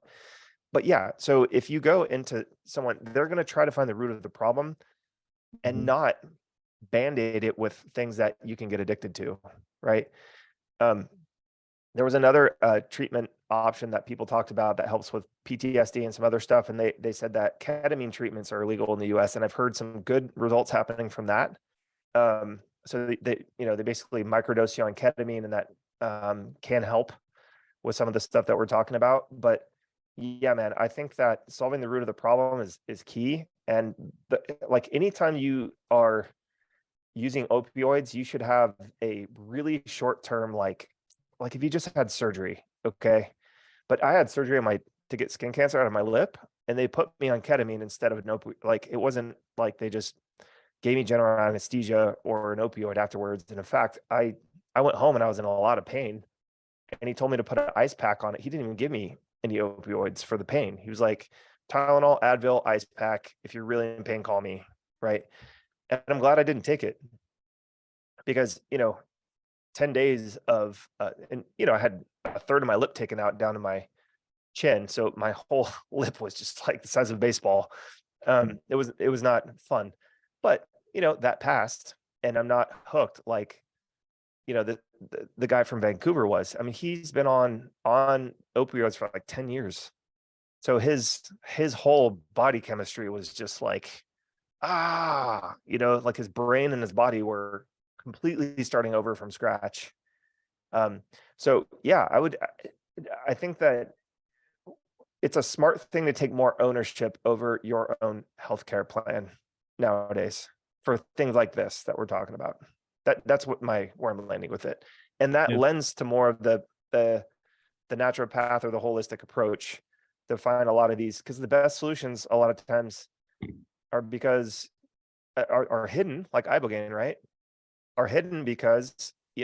Speaker 3: But yeah, so if you go into someone, they're going to try to find the root of the problem and not band-aid it with things that you can get addicted to, right? There was another treatment option that people talked about that helps with PTSD and some other stuff, and they said that ketamine treatments are illegal in the US, and I've heard some good results happening from that. So they basically microdose you on ketamine, and that can help with some of the stuff that we're talking about. But yeah, man, I think that solving the root of the problem is key. And like anytime you are using opioids, you should have a really short term, like if you just had surgery, okay. But I had surgery to get skin cancer out of my lip, and they put me on ketamine instead of an opioid. Like it wasn't like they just gave me general anesthesia or an opioid afterwards. And in fact, I went home and I was in a lot of pain, and he told me to put an ice pack on it. He didn't even give me any opioids for the pain. He was like, Tylenol, Advil, ice pack. If you're really in pain, call me. Right. And I'm glad I didn't take it, because, 10 days of, and, I had a third of my lip taken out down to my chin. So my whole lip was just like the size of a baseball. It was not fun, but, that passed, and I'm not hooked like, the guy from Vancouver was. I mean, he's been on opioids for like 10 years. So his whole body chemistry was just like, like his brain and his body were completely starting over from scratch. So yeah, I think that it's a smart thing to take more ownership over your own healthcare plan nowadays for things like this that we're talking about. That's where I'm landing with it. And that lends to more of the naturopath or the holistic approach to find a lot of these, because the best solutions a lot of times are are hidden, like Ibogaine, right? Are hidden because, a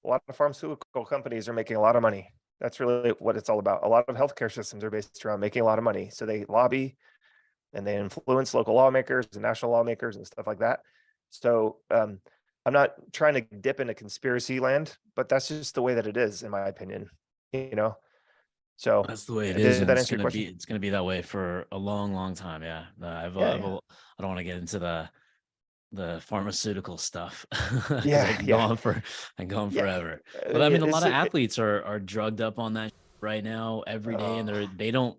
Speaker 3: lot of pharmaceutical companies are making a lot of money. That's really what it's all about. A lot of healthcare systems are based around making a lot of money. So they lobby and they influence local lawmakers and national lawmakers and stuff like that. So I'm not trying to dip into conspiracy land, but that's just the way that it is, in my opinion. So
Speaker 2: That's the way it
Speaker 3: did
Speaker 2: is, and
Speaker 3: that
Speaker 2: it's
Speaker 3: answer your
Speaker 2: gonna
Speaker 3: question?
Speaker 2: it's gonna be that way for a long, long time. Yeah, I don't want to get into the pharmaceutical stuff because I can go on forever. But I mean, a lot of athletes are drugged up on that right now every day, and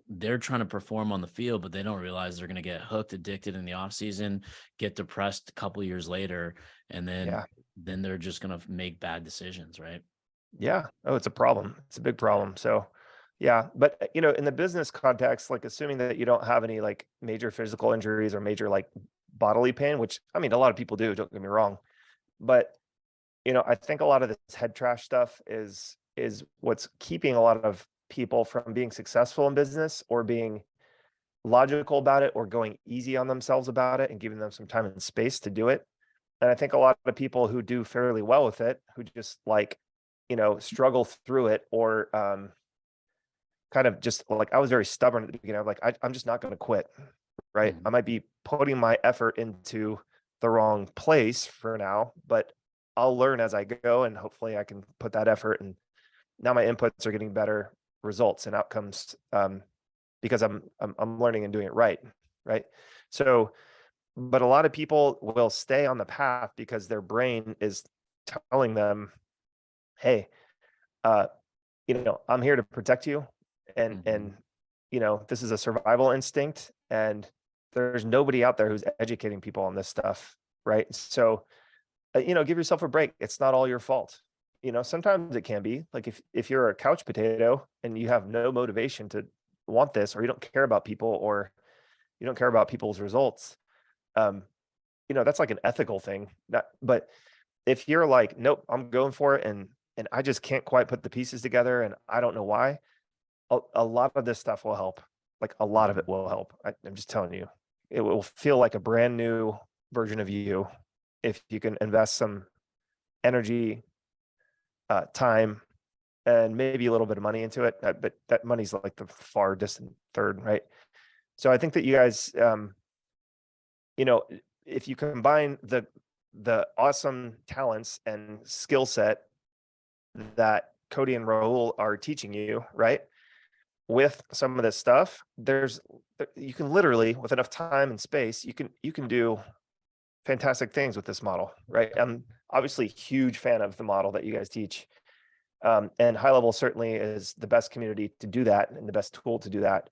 Speaker 2: they're trying to perform on the field, but they don't realize they're gonna get hooked, addicted in the off season, get depressed a couple years later, and then they're just gonna make bad decisions, right?
Speaker 3: Yeah. Oh, it's a problem. It's a big problem. So, yeah. But, in the business context, like assuming that you don't have any like major physical injuries or major like bodily pain, which I mean, a lot of people do, don't get me wrong. But, I think a lot of this head trash stuff is what's keeping a lot of people from being successful in business, or being logical about it, or going easy on themselves about it and giving them some time and space to do it. And I think a lot of people who do fairly well with it, who just like, struggle through it, or kind of just like, I was very stubborn at the beginning. I'm like, I'm just not going to quit. Right.
Speaker 2: Mhm.
Speaker 3: I might be putting my effort into the wrong place for now, but I'll learn as I go, and hopefully I can put that effort. And now my inputs are getting better results and outcomes, because I'm learning and doing it right. Right. So, but a lot of people will stay on the path because their brain is telling them, hey, I'm here to protect you, and this is a survival instinct, and there's nobody out there who's educating people on this stuff, right? So give yourself a break. It's not all your fault. Sometimes it can be like, if you're a couch potato and you have no motivation to want this, or you don't care about people, or you don't care about people's results, that's like an ethical thing. But if you're like, nope, I'm going for it, and I just can't quite put the pieces together, and I don't know why, a lot of this stuff will help. Like a lot of it will help. I'm just telling you, it will feel like a brand new version of you if you can invest some energy, time, and maybe a little bit of money into it. But that money's like the far distant third, right? So I think that you guys, if you combine the awesome talents and skill set that Cody and Rahul are teaching you, right, with some of this stuff, you can literally, with enough time and space, you can do fantastic things with this model, right? I'm obviously a huge fan of the model that you guys teach. And High Level certainly is the best community to do that, and the best tool to do that.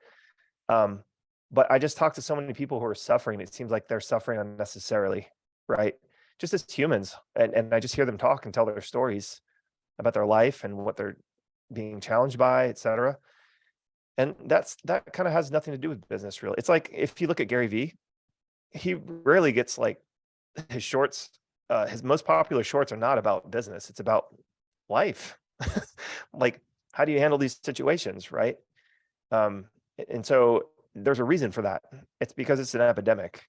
Speaker 3: But I just talked to so many people who are suffering. It seems like they're suffering unnecessarily, right? Just as humans. And I just hear them talk and tell their stories about their life and what they're being challenged by, et cetera. And that kind of has nothing to do with business, really. It's like, if you look at Gary Vee, he rarely gets like his shorts. His most popular shorts are not about business. It's about life. Like, how do you handle these situations, right? And so there's a reason for that. It's because it's an epidemic,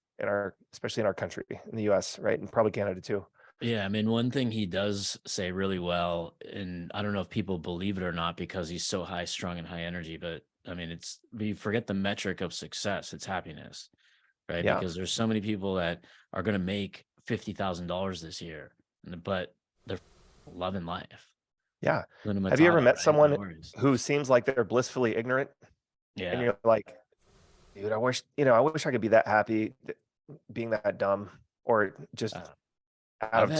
Speaker 3: especially in our country, in the US, right? And probably Canada too.
Speaker 2: Yeah, I mean, one thing he does say really well, and I don't know if people believe it or not because he's so high strung and high energy, but I mean, we forget the metric of success. It's happiness, right?
Speaker 3: Yeah.
Speaker 2: Because there's so many people that are going to make $50,000 this year, but they're loving life.
Speaker 3: Yeah.
Speaker 2: Linda
Speaker 3: Have you ever
Speaker 2: Matata,
Speaker 3: met
Speaker 2: right?
Speaker 3: someone
Speaker 2: No worries.
Speaker 3: who seems like they're blissfully ignorant? And
Speaker 2: Yeah.
Speaker 3: you're like, dude, I wish I could be that happy being that dumb, or just out
Speaker 2: I've
Speaker 3: of,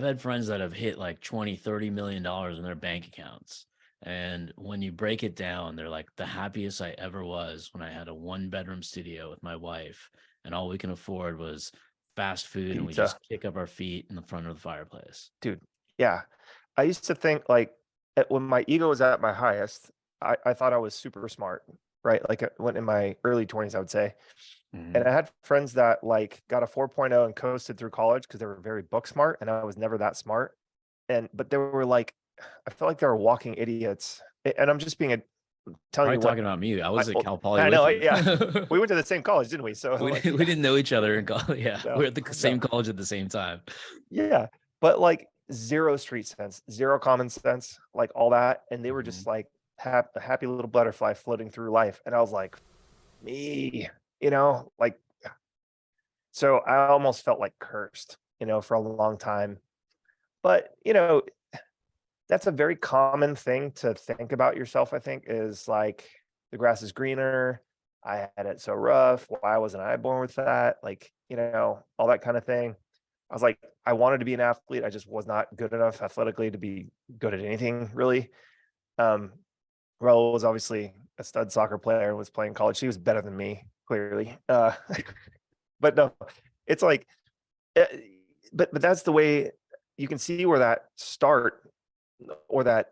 Speaker 2: had friends that have hit like 20, $30 million in their bank accounts. And when you break it down, they're like, the happiest I ever was when I had a 1-bedroom studio with my wife, and all we can afford was fast food, and we
Speaker 3: pizza.
Speaker 2: just kick up our feet in the front of the fireplace.
Speaker 3: Dude. Yeah. I used to think like when my ego was at my highest, I thought I was super smart, right? Like when in my early 20s, I would say.
Speaker 2: Mhm.
Speaker 3: And I had friends that like got a 4.0 and coasted through college because they were very book smart, and I was never that smart. But they were like, I felt like they were walking idiots. And I'm just telling
Speaker 2: Probably
Speaker 3: you what.
Speaker 2: talking about me. I was at Cal Poly
Speaker 3: I
Speaker 2: with
Speaker 3: know,
Speaker 2: you.
Speaker 3: yeah. We went to the same college, didn't we? So
Speaker 2: we,
Speaker 3: like,
Speaker 2: we didn't know each other in college. Yeah,
Speaker 3: No,
Speaker 2: we were at the same
Speaker 3: no.
Speaker 2: college at the same time.
Speaker 3: Yeah. But like zero street sense, zero common sense, like all that. And they were just like a happy little butterfly floating through life. And I was like, me, like, so I almost felt like cursed, for a long time. But, that's a very common thing to think about yourself, I think, is like the grass is greener. I had it so rough. Why wasn't I born with that? Like, all that kind of thing. I was like, I wanted to be an athlete. I just was not good enough athletically to be good at anything, really. Raul was obviously a stud soccer player and was playing college. He was better than me, clearly. But no, it's like, but that's the way you can see where that start, or that,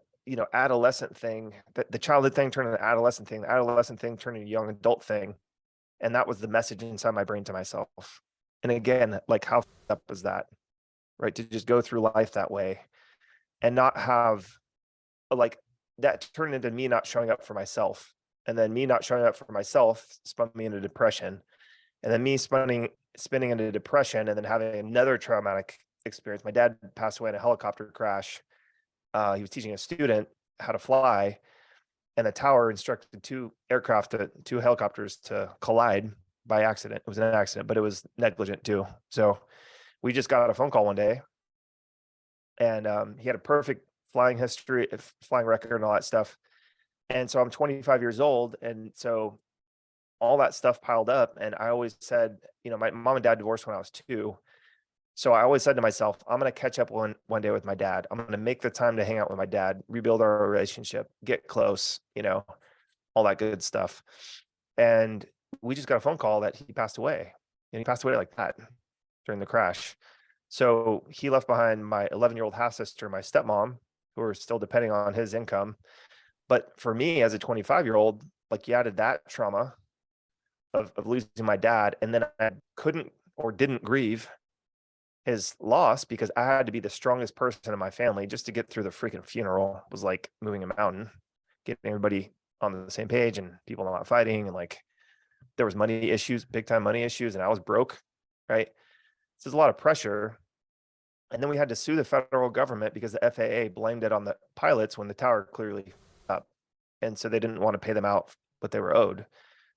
Speaker 3: adolescent thing, that the childhood thing turned into adolescent thing, the adolescent thing turned into young adult thing. And that was the message inside my brain to myself. And again, like, how up is that, right? To just go through life that way and not have, like, that turned into me not showing up for myself. And then me not showing up for myself spun me into depression. And then me spinning into depression, and then having another traumatic experience. My dad passed away in a helicopter crash. He was teaching a student how to fly, and the tower instructed two helicopters to collide by accident. It was an accident, but it was negligent too. So we just got a phone call one day, and he had a perfect flying history, flying record and all that stuff. And so I'm 25 years old. And so all that stuff piled up. And I always said, my mom and dad divorced when I was 2. So I always said to myself, I'm going to catch up one day with my dad. I'm going to make the time to hang out with my dad, rebuild our relationship, get close, all that good stuff. And we just got a phone call that he passed away, and he passed away like that during the crash. So he left behind my 11-year-old half sister, my stepmom, who are still depending on his income. But for me as a 25-year-old, like, you added that trauma of losing my dad, and then I couldn't or didn't grieve his loss because I had to be the strongest person in my family just to get through the freaking funeral. It was like moving a mountain, getting everybody on the same page and people not fighting. And like, there was money issues, big time money issues, and I was broke, right? So there's a lot of pressure. And then we had to sue the federal government because the FAA blamed it on the pilots when the tower clearly up. And so they didn't want to pay them out what they were owed.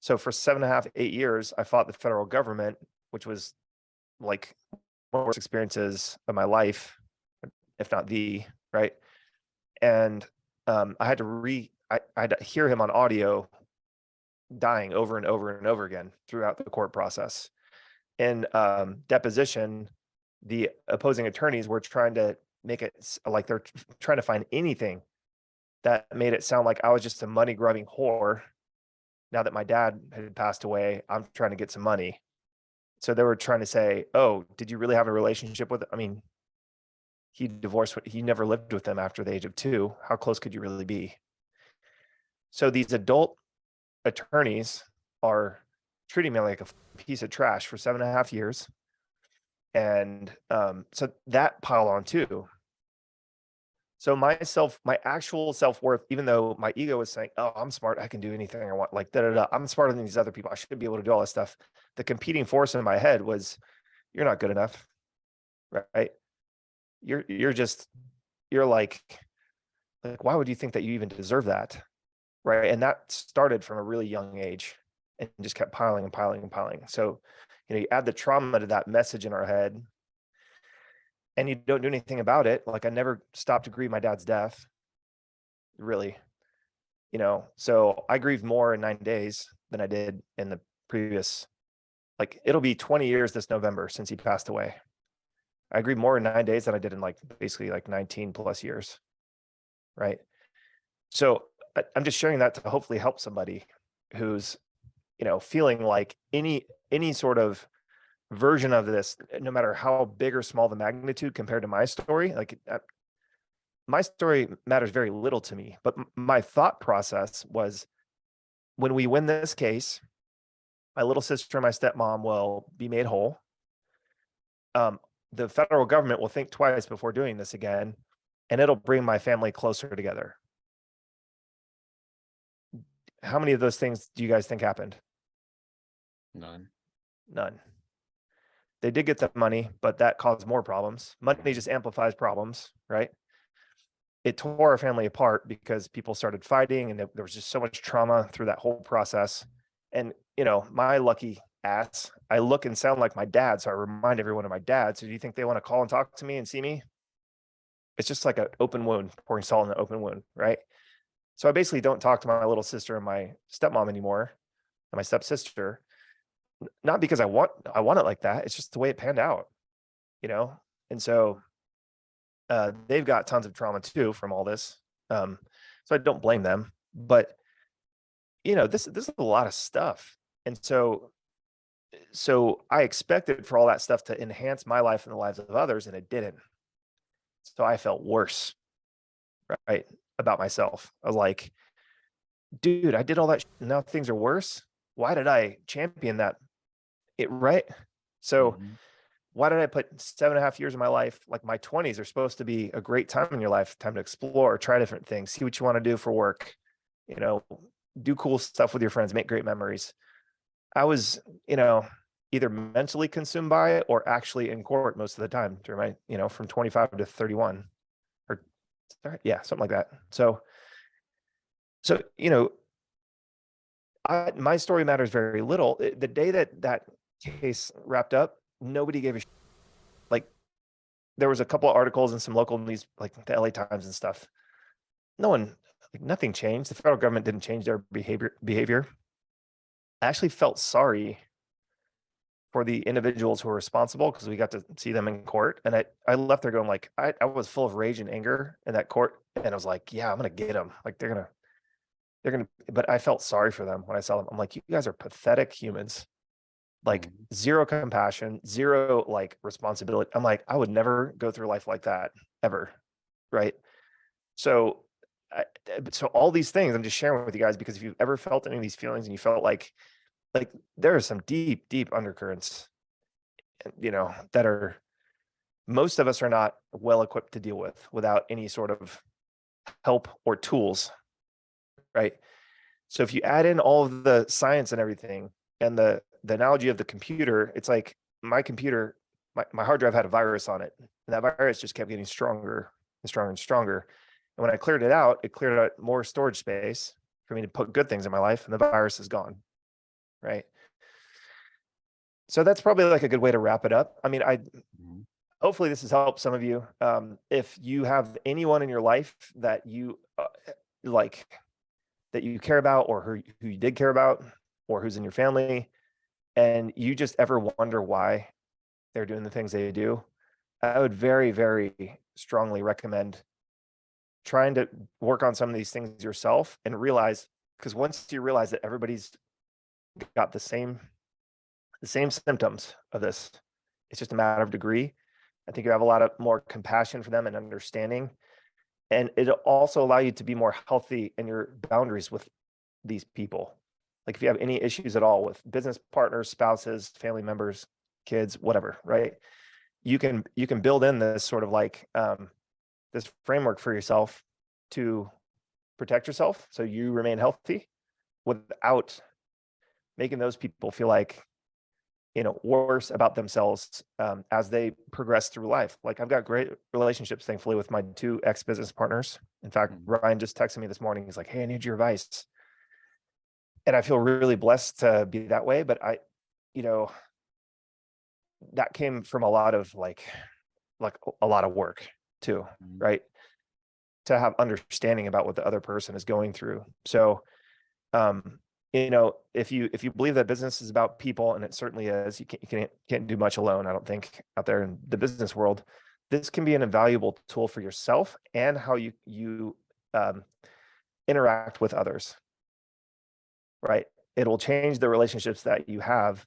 Speaker 3: So for 7.5, 8 years, I fought the federal government, which was like one of the worst experiences of my life, if not the, right? And I had to hear him on audio dying over and over and over again throughout the court process. In deposition, the opposing attorneys were trying to make it like they're trying to find anything that made it sound like I was just a money grubbing whore. Now that my dad had passed away, I'm trying to get some money. So they were trying to say, oh, did you really have a relationship with, I mean, he never lived with them after the age of 2. How close could you really be? So these adult attorneys are treating me like a piece of trash for 7.5 years. And so that piled on too. So my actual self-worth, even though my ego was saying, oh, I'm smart, I can do anything I want, like I'm smarter than these other people, I should be able to do all this stuff. The competing force in my head was, you're not good enough, right? You're like, why would you think that you even deserve that? Right. And that started from a really young age and just kept piling and piling and piling. So, you add the trauma to that message in our head and you don't do anything about it. Like I never stopped to grieve my dad's death, really, so I grieved more in 9 days than I did in the previous, it'll be 20 years this November since he passed away. I grieved more in 9 days than I did in basically 19 plus years. Right. So I'm just sharing that to hopefully help somebody who's, feeling like any sort of version of this, no matter how big or small the magnitude compared to my story, my story matters very little to me. But my thought process was, when we win this case, my little sister and my stepmom will be made whole. The federal government will think twice before doing this again, and it'll bring my family closer together. How many of those things do you guys think happened?
Speaker 2: None.
Speaker 3: They did get the money, but that caused more problems. Money just amplifies problems, right? It tore our family apart because people started fighting and there was just so much trauma through that whole process. And, my lucky ass, I look and sound like my dad. So I remind everyone of my dad. So do you think they want to call and talk to me and see me? It's just like an open wound, pouring salt in an open wound, right? So I basically don't talk to my little sister and my stepmom anymore, and my stepsister, not because I want it like that. It's just the way it panned out, And so they've got tons of trauma too from all this. So I don't blame them, but this is a lot of stuff. And so I expected for all that stuff to enhance my life and the lives of others, and it didn't. So I felt worse, right, about myself. I was like, dude, I did all that shit, and now things are worse. Why did I champion that? Right? So why did I put 7.5 years of my life, my 20s are supposed to be a great time in your life, time to explore, try different things, see what you want to do for work, do cool stuff with your friends, make great memories. I was, either mentally consumed by it or actually in court most of the time during my, from 25 to 31 or something like that. So, my story matters very little. The day that case wrapped up, nobody gave a shit. There was a couple of articles in some local news, like the LA Times and stuff. Nothing changed. The federal government didn't change their behavior. I actually felt sorry for the individuals who were responsible because we got to see them in court. And I left there going I was full of rage and anger in that court. And I was like, yeah, I'm going to get them. They're going to, but I felt sorry for them when I saw them. I'm like, you guys are pathetic humans. Zero compassion, zero responsibility. I'm like, I would never go through life like that ever. Right. So all these things I'm just sharing with you guys, because if you've ever felt any of these feelings and you felt like there are some deep, deep undercurrents, that are, most of us are not well equipped to deal with without any sort of help or tools. Right. So if you add in all of the science and everything, and the analogy of the computer, it's like my computer, my hard drive had a virus on it, and that virus just kept getting stronger and stronger and stronger. And when I cleared it out more storage space for me to put good things in my life, and the virus is gone. Right. So that's probably a good way to wrap it up. I mean, hopefully this has helped some of you. If you have anyone in your life that you that you care about, or who you did care about, or who's in your family, and you just ever wonder why they're doing the things they do, I would very, very strongly recommend trying to work on some of these things yourself and realize, because once you realize that everybody's got the same symptoms of this, it's just a matter of degree. I think you have a lot of more compassion for them and understanding, and it'll also allow you to be more healthy in your boundaries with these people. If you have any issues at all with business partners, spouses, family members, kids, whatever, right? You can build in this sort of this framework for yourself to protect yourself so you remain healthy without making those people feel like, worse about themselves as they progress through life. Like, I've got great relationships, thankfully, with my 2 ex-business partners. In fact, Ryan just texted me this morning. He's like, "Hey, I need your advice." And I feel really blessed to be that way. But that came from a lot of like a lot of work too, right? To have understanding about what the other person is going through. So, if you believe that business is about people, and it certainly is, you can't do much alone, I don't think, out there in the business world. This can be an invaluable tool for yourself and how you interact with others, right? It will change the relationships that you have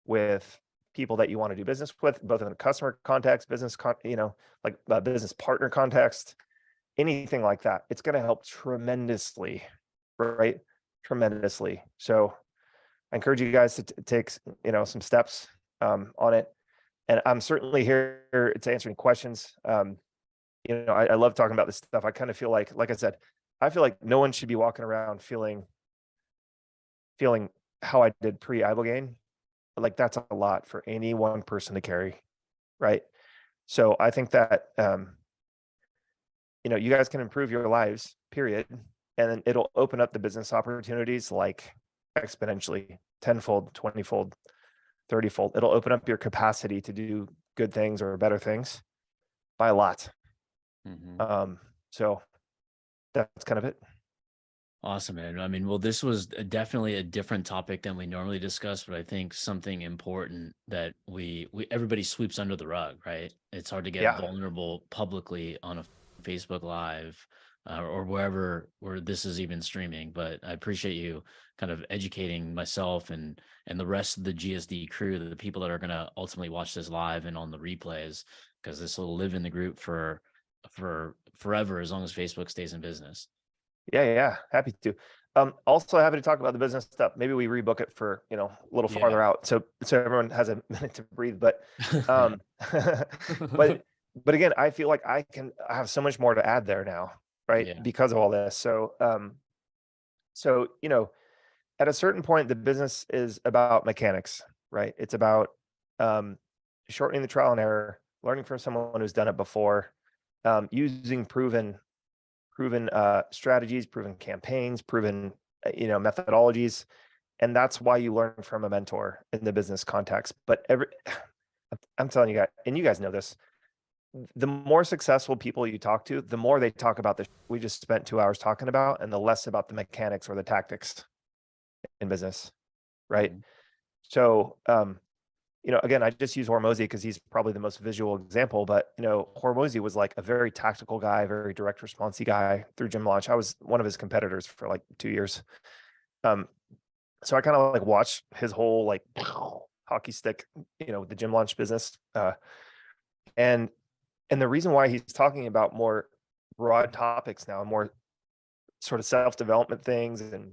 Speaker 3: with people that you want to do business with, both in a customer context, business business partner context, anything like that. It's going to help tremendously, right? Tremendously. So I encourage you guys to take, some steps on it. And I'm certainly here to answer any questions. I love talking about this stuff. I kind of feel like I said, I feel like no one should be walking around feeling how I did pre-Ibogaine. Like, that's a lot for any one person to carry, right? So I think that you guys can improve your lives, period, and then it'll open up the business opportunities like exponentially, 10-fold, 20-fold, 30-fold. It'll open up your capacity to do good things or better things by a lot. So that's kind of it.
Speaker 2: Awesome, man. I mean, well, this was definitely a different topic than we normally discuss, but I think something important that everybody sweeps under the rug, right? It's hard to get vulnerable publicly on a Facebook Live or where this is even streaming. But I appreciate you kind of educating myself and the rest of the GSD crew, the people that are going to ultimately watch this live and on the replays, because this will live in the group for forever as long as Facebook stays in business.
Speaker 3: Yeah, happy to. Also happy to talk about the business stuff. Maybe we rebook it for, a little farther out. So everyone has a minute to breathe, but, but again, I feel like I have so much more to add there now, right?
Speaker 2: Yeah.
Speaker 3: Because of all this. So, at a certain point, the business is about mechanics, right? It's about, shortening the trial and error, learning from someone who's done it before, using proven strategies, proven campaigns, proven, methodologies. And that's why you learn from a mentor in the business context. But I'm telling you guys, and you guys know this, the more successful people you talk to, the more they talk about the we just spent 2 hours talking about, and the less about the mechanics or the tactics in business. Right. So, again, I just use Hormozy because he's probably the most visual example, but, Hormozy was like a very tactical guy, very direct response guy through Gym Launch. I was one of his competitors for like 2 years. So I kind of like watched his whole like hockey stick, the Gym Launch business. And the reason why he's talking about more broad topics now, more sort of self-development things and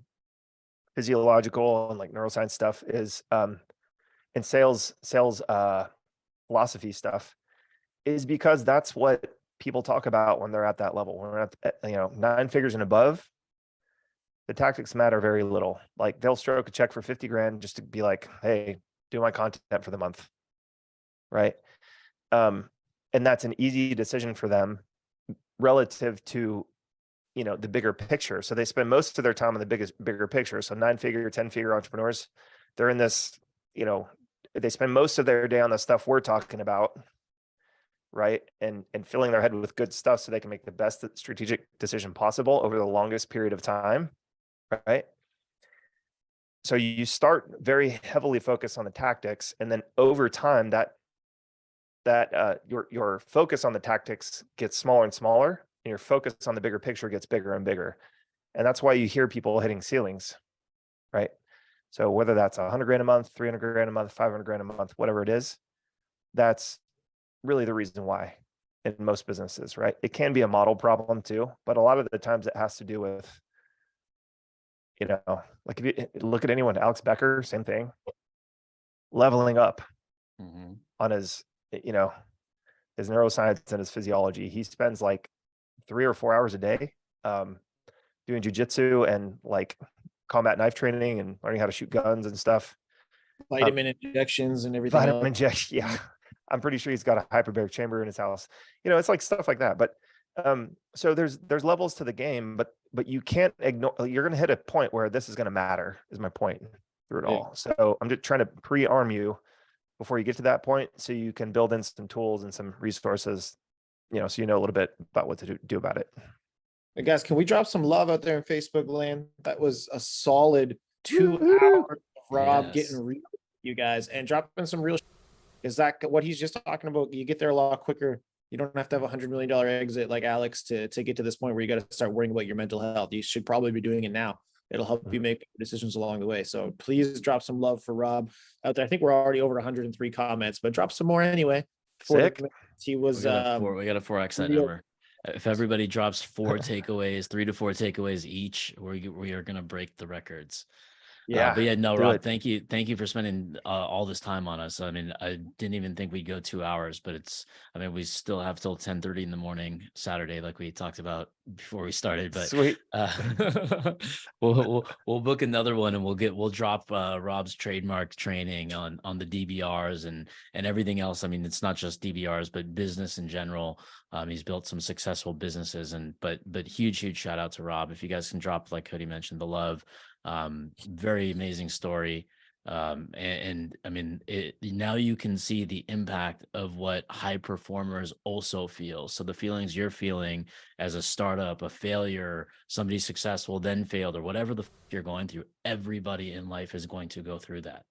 Speaker 3: physiological and like neuroscience stuff is, and sales philosophy stuff, is because that's what people talk about when they're at that level. When we're at 9 figures and above, the tactics matter very little. Like, they'll stroke a check for 50 grand just to be like, hey, do my content for the month. Right. And that's an easy decision for them relative to, the bigger picture. So they spend most of their time on the bigger picture. So 9-figure, 10-figure entrepreneurs, they're in this, they spend most of their day on the stuff we're talking about, right? And filling their head with good stuff so they can make the best strategic decision possible over the longest period of time, right? So you start very heavily focused on the tactics, and then over time that your focus on the tactics gets smaller and smaller, and your focus on the bigger picture gets bigger and bigger. And that's why you hear people hitting ceilings, right? So whether that's 100 grand a month, 300 grand a month, 500 grand a month, whatever it is, that's really the reason why in most businesses, right? It can be a model problem too, but a lot of the times it has to do with, like if you look at anyone, Alex Becker, same thing, leveling up on his, his neuroscience and his physiology. He spends like 3 or 4 hours a day, doing jujitsu and like combat knife training and learning how to shoot guns and stuff.
Speaker 1: Vitamin injections and everything
Speaker 3: Vitamin
Speaker 1: else.
Speaker 3: injection, yeah. I'm pretty sure he's got a hyperbaric chamber in his house. It's like stuff like that. But so there's levels to the game, but you can't ignore. You're going to hit a point where this is going to matter. Is my point through it all. So I'm just trying to pre-arm you before you get to that point, so you can build in some tools and some resources, so you know a little bit about what to do about it.
Speaker 1: Hey guys, can we drop some love out there in Facebook land? That was a solid 2 hours of Rob getting real, you guys, and dropping some real. Is that what he's just talking about? You get there a lot quicker. You don't have to have $100 million exit like Alex to get to this point where you got to start worrying about your mental health. You should probably be doing it now. It'll help you make decisions along the way. So please drop some love for Rob out there. I think we're already over 103 comments, but drop some more anyway.
Speaker 3: Sick.
Speaker 1: He was
Speaker 2: we got a 4x that number. If everybody drops 4 takeaways, 3 to 4 takeaways each, we are going to break the records.
Speaker 3: Yeah.
Speaker 2: But yeah, no, Rob, thank you for spending all this time on us. I mean, I didn't even think we'd go 2 hours, but we still have till 10:30 in the morning Saturday, like we talked about before we started. But
Speaker 3: sweet.
Speaker 2: we'll book another one, and we'll drop Rob's trademark training on the DBRs and everything else. I mean, it's not just DBRs, but business in general. He's built some successful businesses, but huge shout out to Rob. If you guys can drop, like Cody mentioned, the love. Very amazing story. And I mean, now you can see the impact of what high performers also feel. So the feelings you're feeling as a startup, a failure, somebody successful, then failed, or whatever you're going through, everybody in life is going to go through that.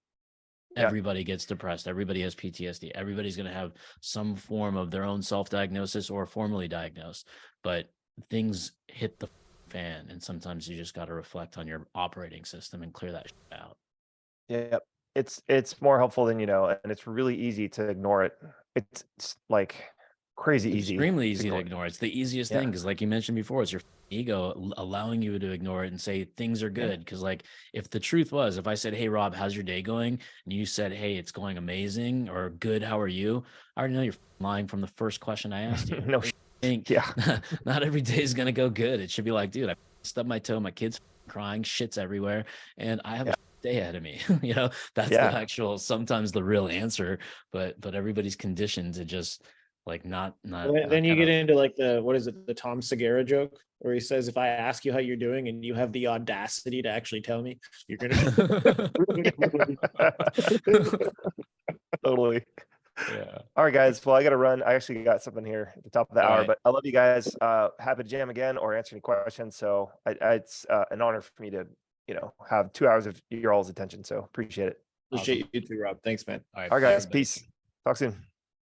Speaker 2: Yeah. Everybody gets depressed. Everybody has PTSD. Everybody's going to have some form of their own self-diagnosis or formally diagnosed, but things hit the fan, and sometimes you just got to reflect on your operating system and clear that shit out.
Speaker 3: Yeah, it's more helpful than and it's really easy to ignore it. It's like crazy easy,
Speaker 2: extremely easy to ignore. It's the easiest thing, because like you mentioned before, it's your ego allowing you to ignore it and say things are good. Because like, if the truth was, if I said, hey Rob, how's your day going, and you said, hey, it's going amazing, or good, how are you, I already know you're lying from the first question I asked you.
Speaker 3: No.
Speaker 2: Not every day is gonna go good. It should be like, dude, I stubbed my toe, my kid's crying, shit's everywhere, and I have a day ahead of me. That's the actual, sometimes the real answer, but everybody's conditioned to just like not
Speaker 1: then you get into like the Tom Segura joke where he says, if I ask you how you're doing and you have the audacity to actually tell me, you're gonna
Speaker 3: totally. Yeah. All right, guys. Well, I got to run. I actually got something here at the top of the hour, but I love you guys. Happy to jam again or answer any questions. So it's an honor for me to, have 2 hours of your all's attention. So appreciate it.
Speaker 1: Appreciate you too, Rob. Thanks, man.
Speaker 3: All right, guys. Peace. Talk soon.